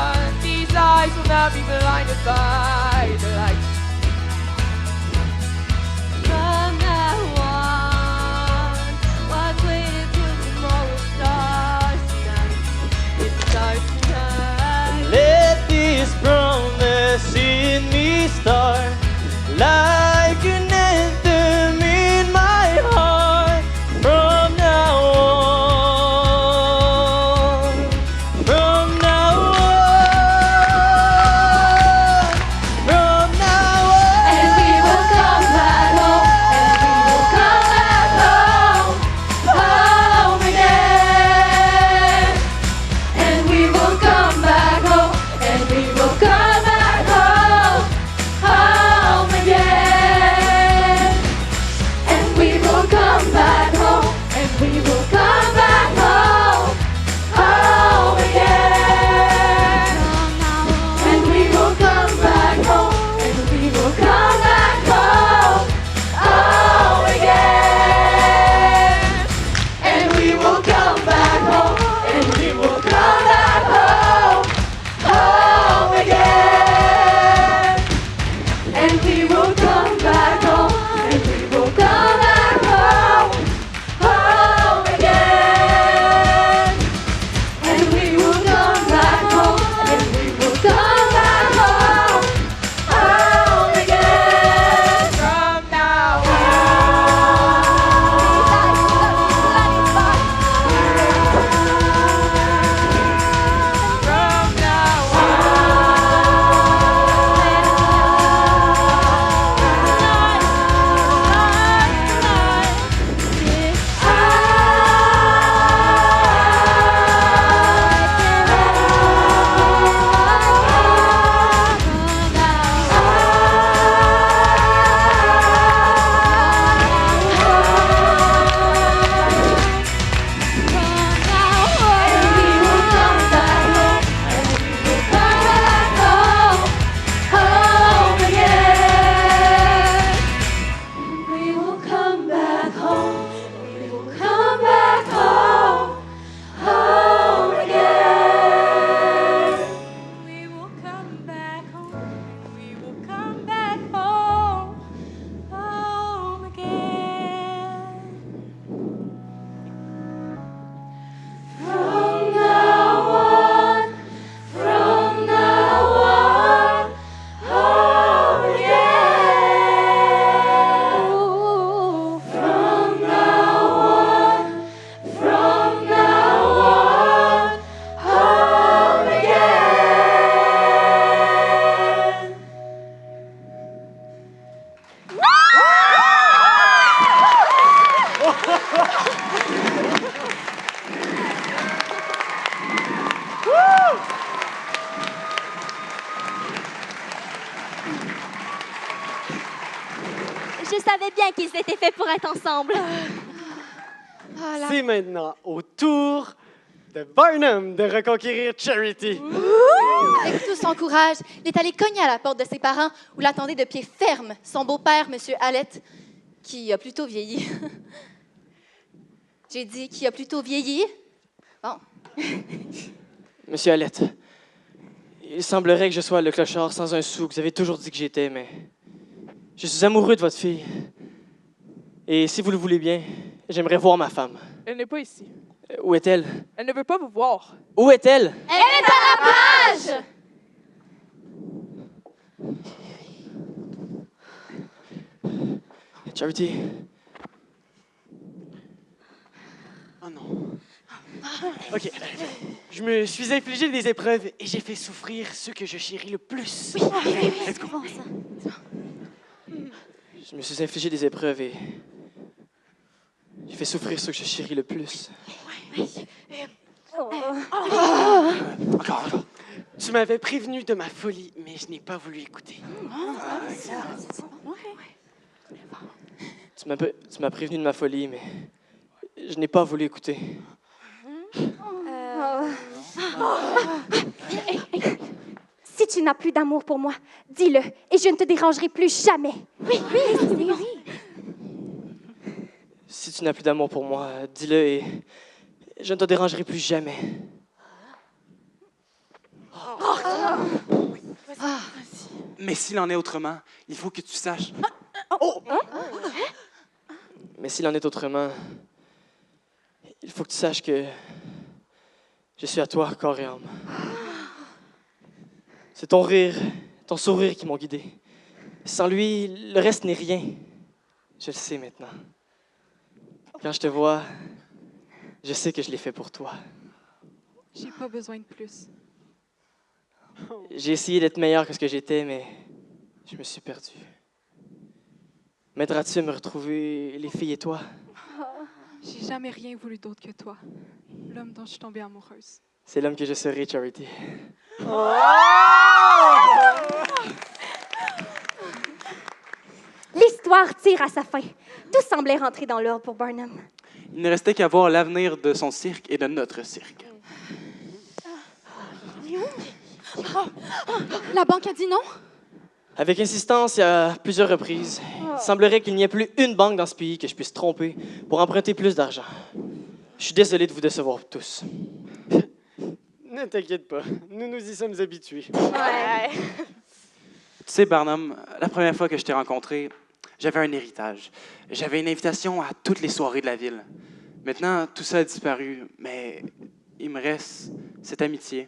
on, these eyes will not be blinded by the light. Je savais bien qu'ils étaient faits pour être ensemble. C'est maintenant au tour de Barnum de reconquérir Charity. Avec tout son courage, il est allé cogner à la porte de ses parents où l'attendait de pied ferme son beau-père, M. Hallett, qui a plutôt vieilli. J'ai dit qui a plutôt vieilli. Bon. Monsieur Hallett, il semblerait que je sois le clochard sans un sou que vous avez toujours dit que j'étais, mais je suis amoureux de votre fille. Et si vous le voulez bien, j'aimerais voir ma femme. Elle n'est pas ici. Où est-elle? Elle ne veut pas vous voir. Où est-elle? Elle est à la page! Charity. Oh non. OK. Je me suis infligé des épreuves et j'ai fait souffrir ceux que je chéris le plus. Let's go. Je me suis infligé des épreuves et j'ai fait souffrir ceux que je chéris le plus. Encore. Tu m'avais prévenu de ma folie, mais je n'ai pas voulu écouter. Tu m'as prévenu de ma folie, mais je n'ai pas voulu écouter. Si tu n'as plus d'amour pour moi, dis-le et je ne te dérangerai plus jamais. Oui. Si tu n'as plus d'amour pour moi, dis-le et je ne te dérangerai plus jamais. Mais s'il en est autrement, il faut que tu saches. Mais s'il en est autrement, il faut que tu saches que je suis à toi, corps et âme. C'est ton rire, ton sourire qui m'ont guidé. Sans lui, le reste n'est rien. Je le sais maintenant. Quand je te vois, je sais que je l'ai fait pour toi. J'ai pas besoin de plus. J'ai essayé d'être meilleur que ce que j'étais, mais je me suis perdu. M'aideras-tu à me retrouver, les filles et toi? J'ai jamais rien voulu d'autre que toi. L'homme dont je suis tombée amoureuse. C'est l'homme que je serai, Charity. L'histoire tire à sa fin. Tout semblait rentrer dans l'ordre pour Barnum. Il ne restait qu'à voir l'avenir de son cirque et de notre cirque. La banque a dit non? Avec insistance et à plusieurs reprises, il semblerait qu'il n'y ait plus une banque dans ce pays que je puisse tromper pour emprunter plus d'argent. Je suis désolé de vous décevoir tous. Ne t'inquiète pas, nous nous y sommes habitués. Tu sais, Barnum, la première fois que je t'ai rencontré, j'avais un héritage. J'avais une invitation à toutes les soirées de la ville. Maintenant, tout ça a disparu, mais il me reste cette amitié,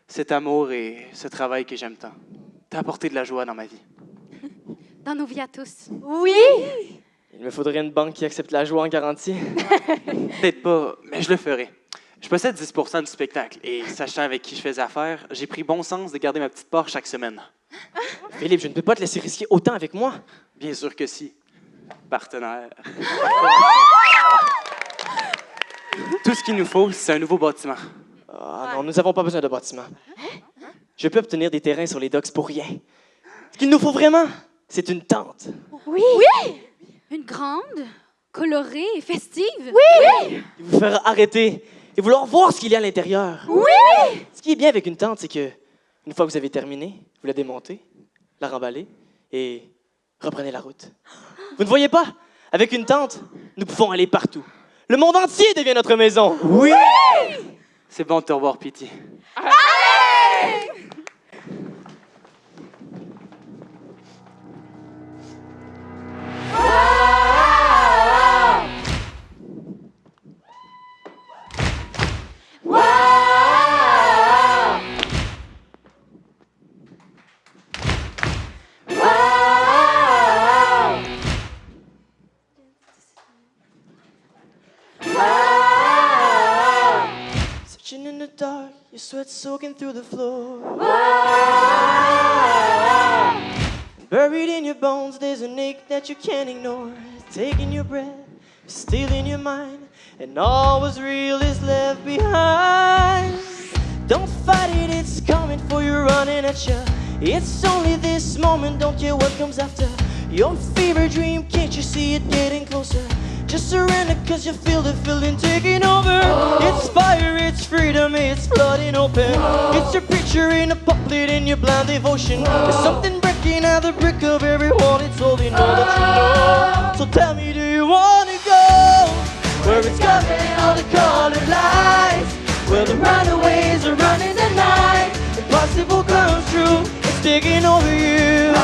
cet amour et ce travail que j'aime tant. T'as apporté de la joie dans ma vie. Dans nos vies à tous. Oui! Il me faudrait une banque qui accepte la joie en garantie. Peut-être pas, mais je le ferai. Je possède 10% du spectacle et sachant avec qui je faisais affaire, j'ai pris bon sens de garder ma petite part chaque semaine. Philippe, je ne peux pas te laisser risquer autant avec moi. Bien sûr que si. Partenaire. Tout ce qu'il nous faut, c'est un nouveau bâtiment. Ah non, nous n'avons pas besoin de bâtiment. Je peux obtenir des terrains sur les docks pour rien. Ce qu'il nous faut vraiment, c'est une tente. Oui! Une grande, colorée et festive. Il vous fera arrêter et vouloir voir ce qu'il y a à l'intérieur. Ce qui est bien avec une tente, c'est que une fois que vous avez terminé, vous la démontez, la remballez et reprenez la route. Vous ne voyez pas? Avec une tente, nous pouvons aller partout. Le monde entier devient notre maison. Oui! C'est bon de te revoir, Pity. Searching in the dark, your sweat soaking through the floor. Buried in your bones, there's an ache that you can't ignore. Taking your breath, still in your mind, and all was real is left behind. Don't fight it, it's coming for you, running at you. It's only this moment, don't care what comes after. Your fever dream, can't you see it getting closer? Just surrender cause you feel the feeling taking over. It's fire, it's freedom, it's flooding open. It's your picture in a puppet in your blind devotion. There's something breaking out the brick of every wall it's holding all that you know. So tell me, do you wanna go where it's covered all the colored lights, where the runaways are running the night? Impossible comes true, it's taking over you.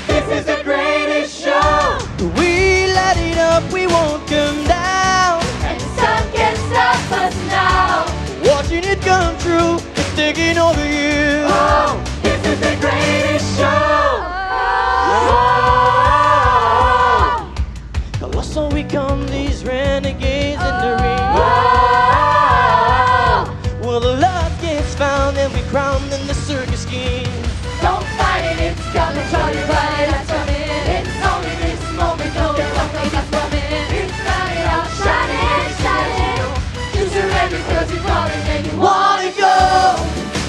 This is the greatest show. We light it up, we won't come down, and the sun can't stop us now. Watching it come true, it's taking over you. This is the greatest show. Colossal we come, these renegades in the ring. Well, the love gets found and we crown in the circus scheme. Don't fight it, it's coming, show your body that's coming. It's only this moment, don't get what makes us coming. It's starting out, shining, shining. You surrender cause you're falling and you Wanna go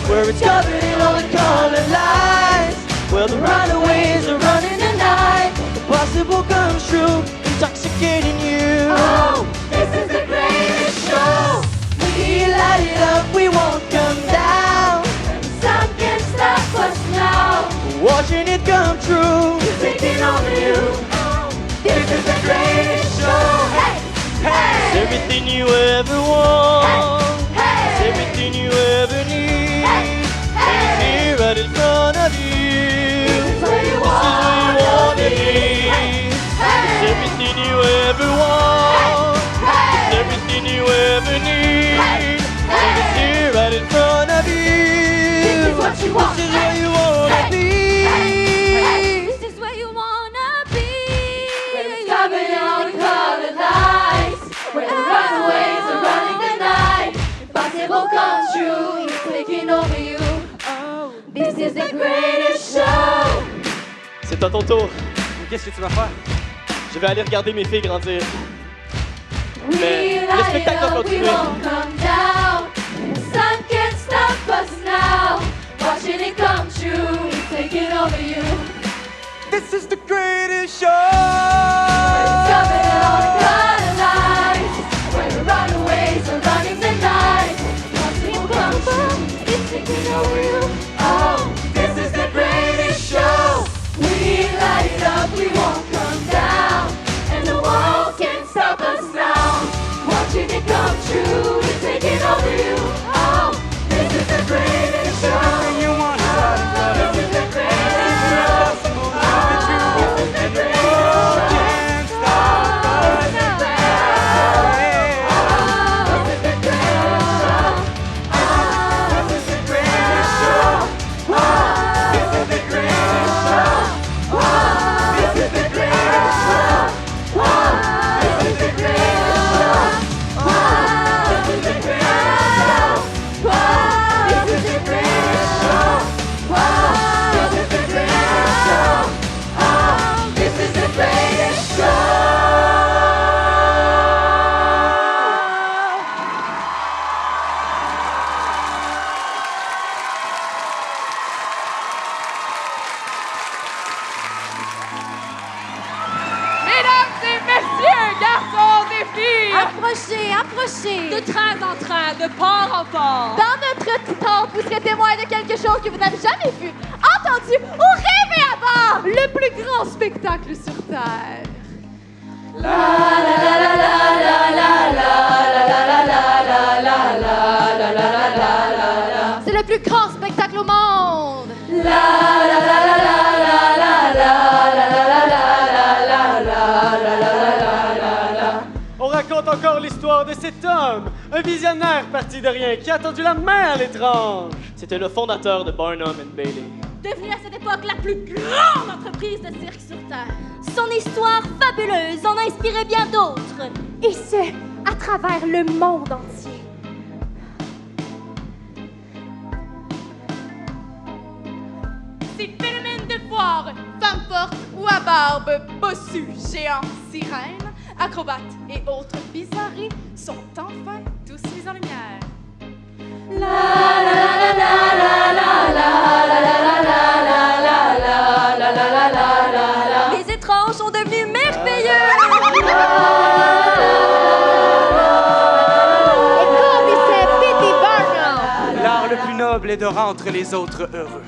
where it's covered in all the colored lights, where the runaways are running the night. Impossible comes true, intoxicating you. This is the greatest show. We light it up, we won't come down, and the sun can't stop us now. Watching it come true, it's taking over you. This is the greatest show. Hey, hey. It's everything you ever want. Hey, it's everything you ever need. Hey, and it's here right in front of you. This is where you wanna be. It's everything you ever want. It's everything you ever need. And it's here right in front of you. This is what you want. This is where you wanna be. This is where you wanna be. Where it's covered in all the colored lights, where the runaways are running the night. Impossible comes true, it's taking over you. This is the greatest show. C'est à ton tour. Qu'est-ce que tu vas faire? Je vais aller regarder mes filles grandir. Mais le spectacle va continuer. The sun can't stop us now. Watching it come true, it's taking over you. This is the greatest show. It's covered in all the colored lights, where the runaways are running the night. Impossible comes true, it's taking over you. This is the greatest show. We light it up, we won't come down, and the walls can't stop us now. Watching it come true, it's taking over you. This is the greatest show. This is the greatest show. This is the greatest show. Approchez. De train en train, de port en port. Dans notre temps, vous serez témoin de quelque chose que vous n'avez jamais vu, entendu ou rêvé avant. Le plus grand spectacle sur Terre. C'est le plus grand spectacle au monde. On raconte encore l'histoire de cet homme, un visionnaire parti de rien qui a tendu la main à l'étrange. C'était le fondateur de Barnum & Bailey. Devenu à cette époque la plus grande entreprise de cirque sur Terre. Son histoire fabuleuse en a inspiré bien d'autres. Et ce, à travers le monde entier. Ces phénomènes de foire, femmes fortes ou à barbe bossue, géants, sirènes, acrobates et autres bizarreries sont enfin tous mis en lumière. Les étranges sont devenus merveilleux. L'art le plus noble est de rendre les autres heureux.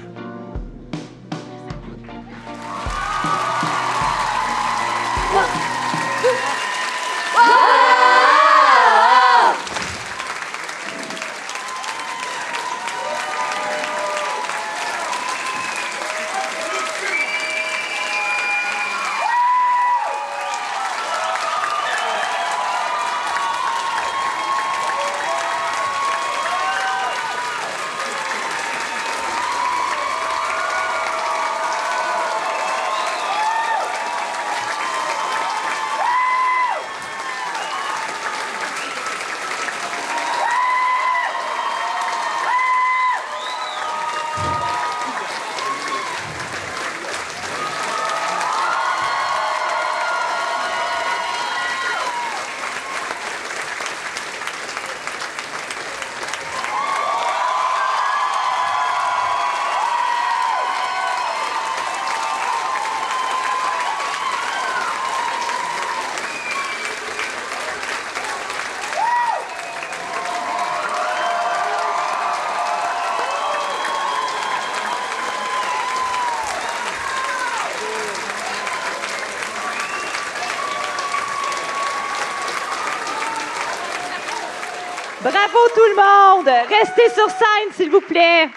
Bravo tout le monde! Restez sur scène, s'il vous plaît.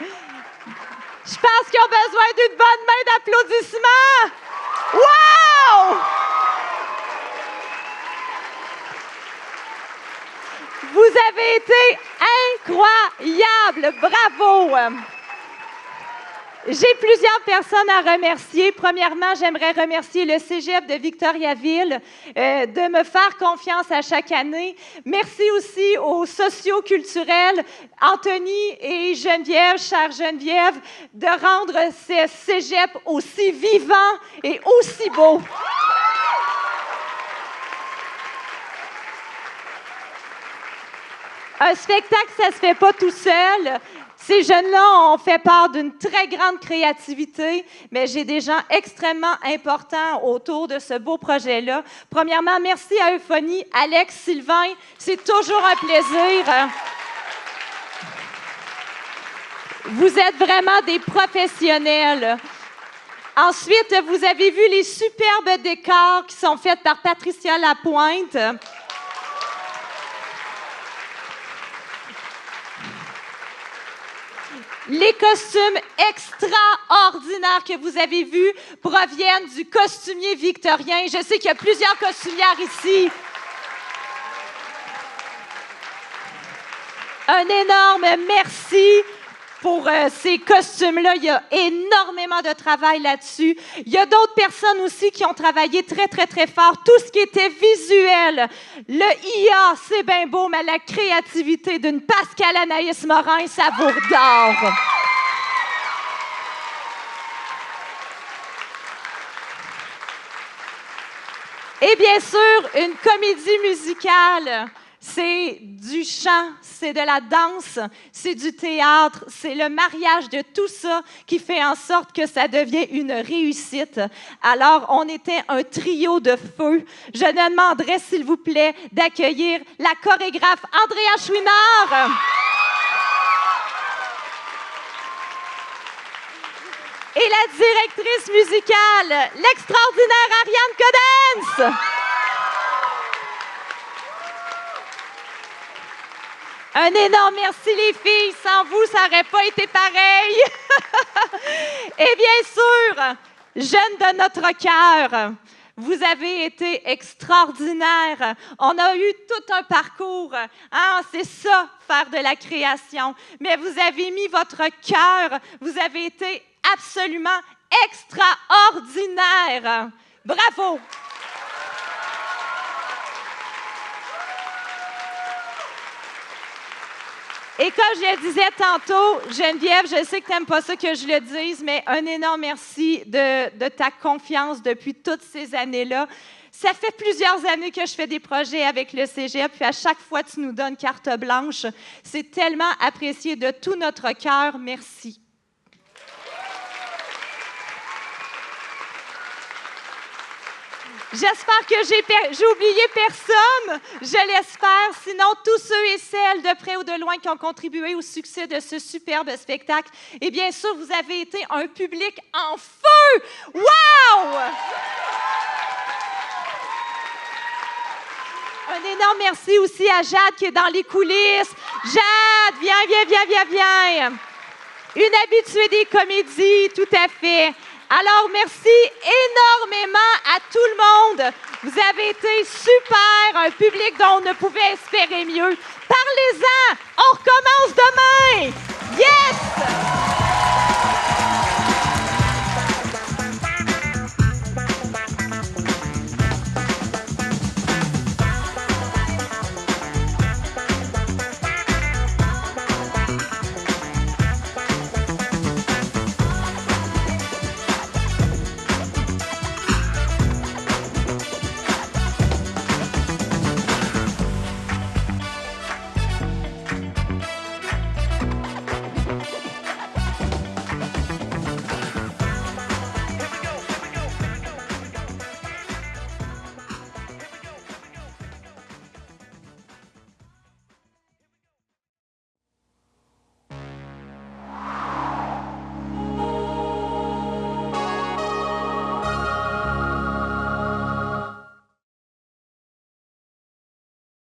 Je pense qu'ils ont besoin d'une bonne main d'applaudissements. Wow! Vous avez été incroyables. Bravo! J'ai plusieurs personnes à remercier. Premièrement, j'aimerais remercier le Cégep de Victoriaville de me faire confiance à chaque année. Merci aussi aux socioculturels, Anthony et Geneviève, chère Geneviève, de rendre ce Cégep aussi vivant et aussi beau. Un spectacle, ça se fait pas tout seul. Ces jeunes-là ont fait part d'une très grande créativité, mais j'ai des gens extrêmement importants autour de ce beau projet-là. Premièrement, merci à Euphonie, Alex, Sylvain. C'est toujours un plaisir. Vous êtes vraiment des professionnels. Ensuite, vous avez vu les superbes décors qui sont faits par Patricia Lapointe. Les costumes extraordinaires que vous avez vus proviennent du costumier victorien. Je sais qu'il y a plusieurs costumières ici. Un énorme merci pour ces costumes-là. Il y a énormément de travail là-dessus. Il y a d'autres personnes aussi qui ont travaillé très, très, très fort. Tout ce qui était visuel. Le IA, c'est bien beau, mais la créativité d'une Pascale Anaïs Morin, ça vaut d'or. Et bien sûr, une comédie musicale. C'est du chant, c'est de la danse, c'est du théâtre, c'est le mariage de tout ça qui fait en sorte que ça devient une réussite. Alors, on était un trio de feu. Je demanderais, s'il vous plaît, d'accueillir la chorégraphe Andrea Chouinard. Et la directrice musicale, l'extraordinaire Ariane Codens. Un énorme merci, les filles. Sans vous, ça n'aurait pas été pareil. Et bien sûr, jeunes de notre cœur, vous avez été extraordinaires. On a eu tout un parcours. Hein? C'est ça, faire de la création. Mais vous avez mis votre cœur. Vous avez été absolument extraordinaires. Bravo! Et comme je le disais tantôt, Geneviève, je sais que tu n'aimes pas ça que je le dise, mais un énorme merci de ta confiance depuis toutes ces années-là. Ça fait plusieurs années que je fais des projets avec le Cégep, puis à chaque fois, tu nous donnes carte blanche. C'est tellement apprécié de tout notre cœur. Merci. J'espère que j'ai oublié personne, je l'espère. Sinon, tous ceux et celles de près ou de loin qui ont contribué au succès de ce superbe spectacle. Et bien sûr, vous avez été un public en feu! Wow! Un énorme merci aussi à Jade qui est dans les coulisses. Jade, viens. Une habituée des comédies, tout à fait. Alors, merci énormément à tout le monde. Vous avez été super, un public dont on ne pouvait espérer mieux. Parlez-en, on recommence demain. Yes!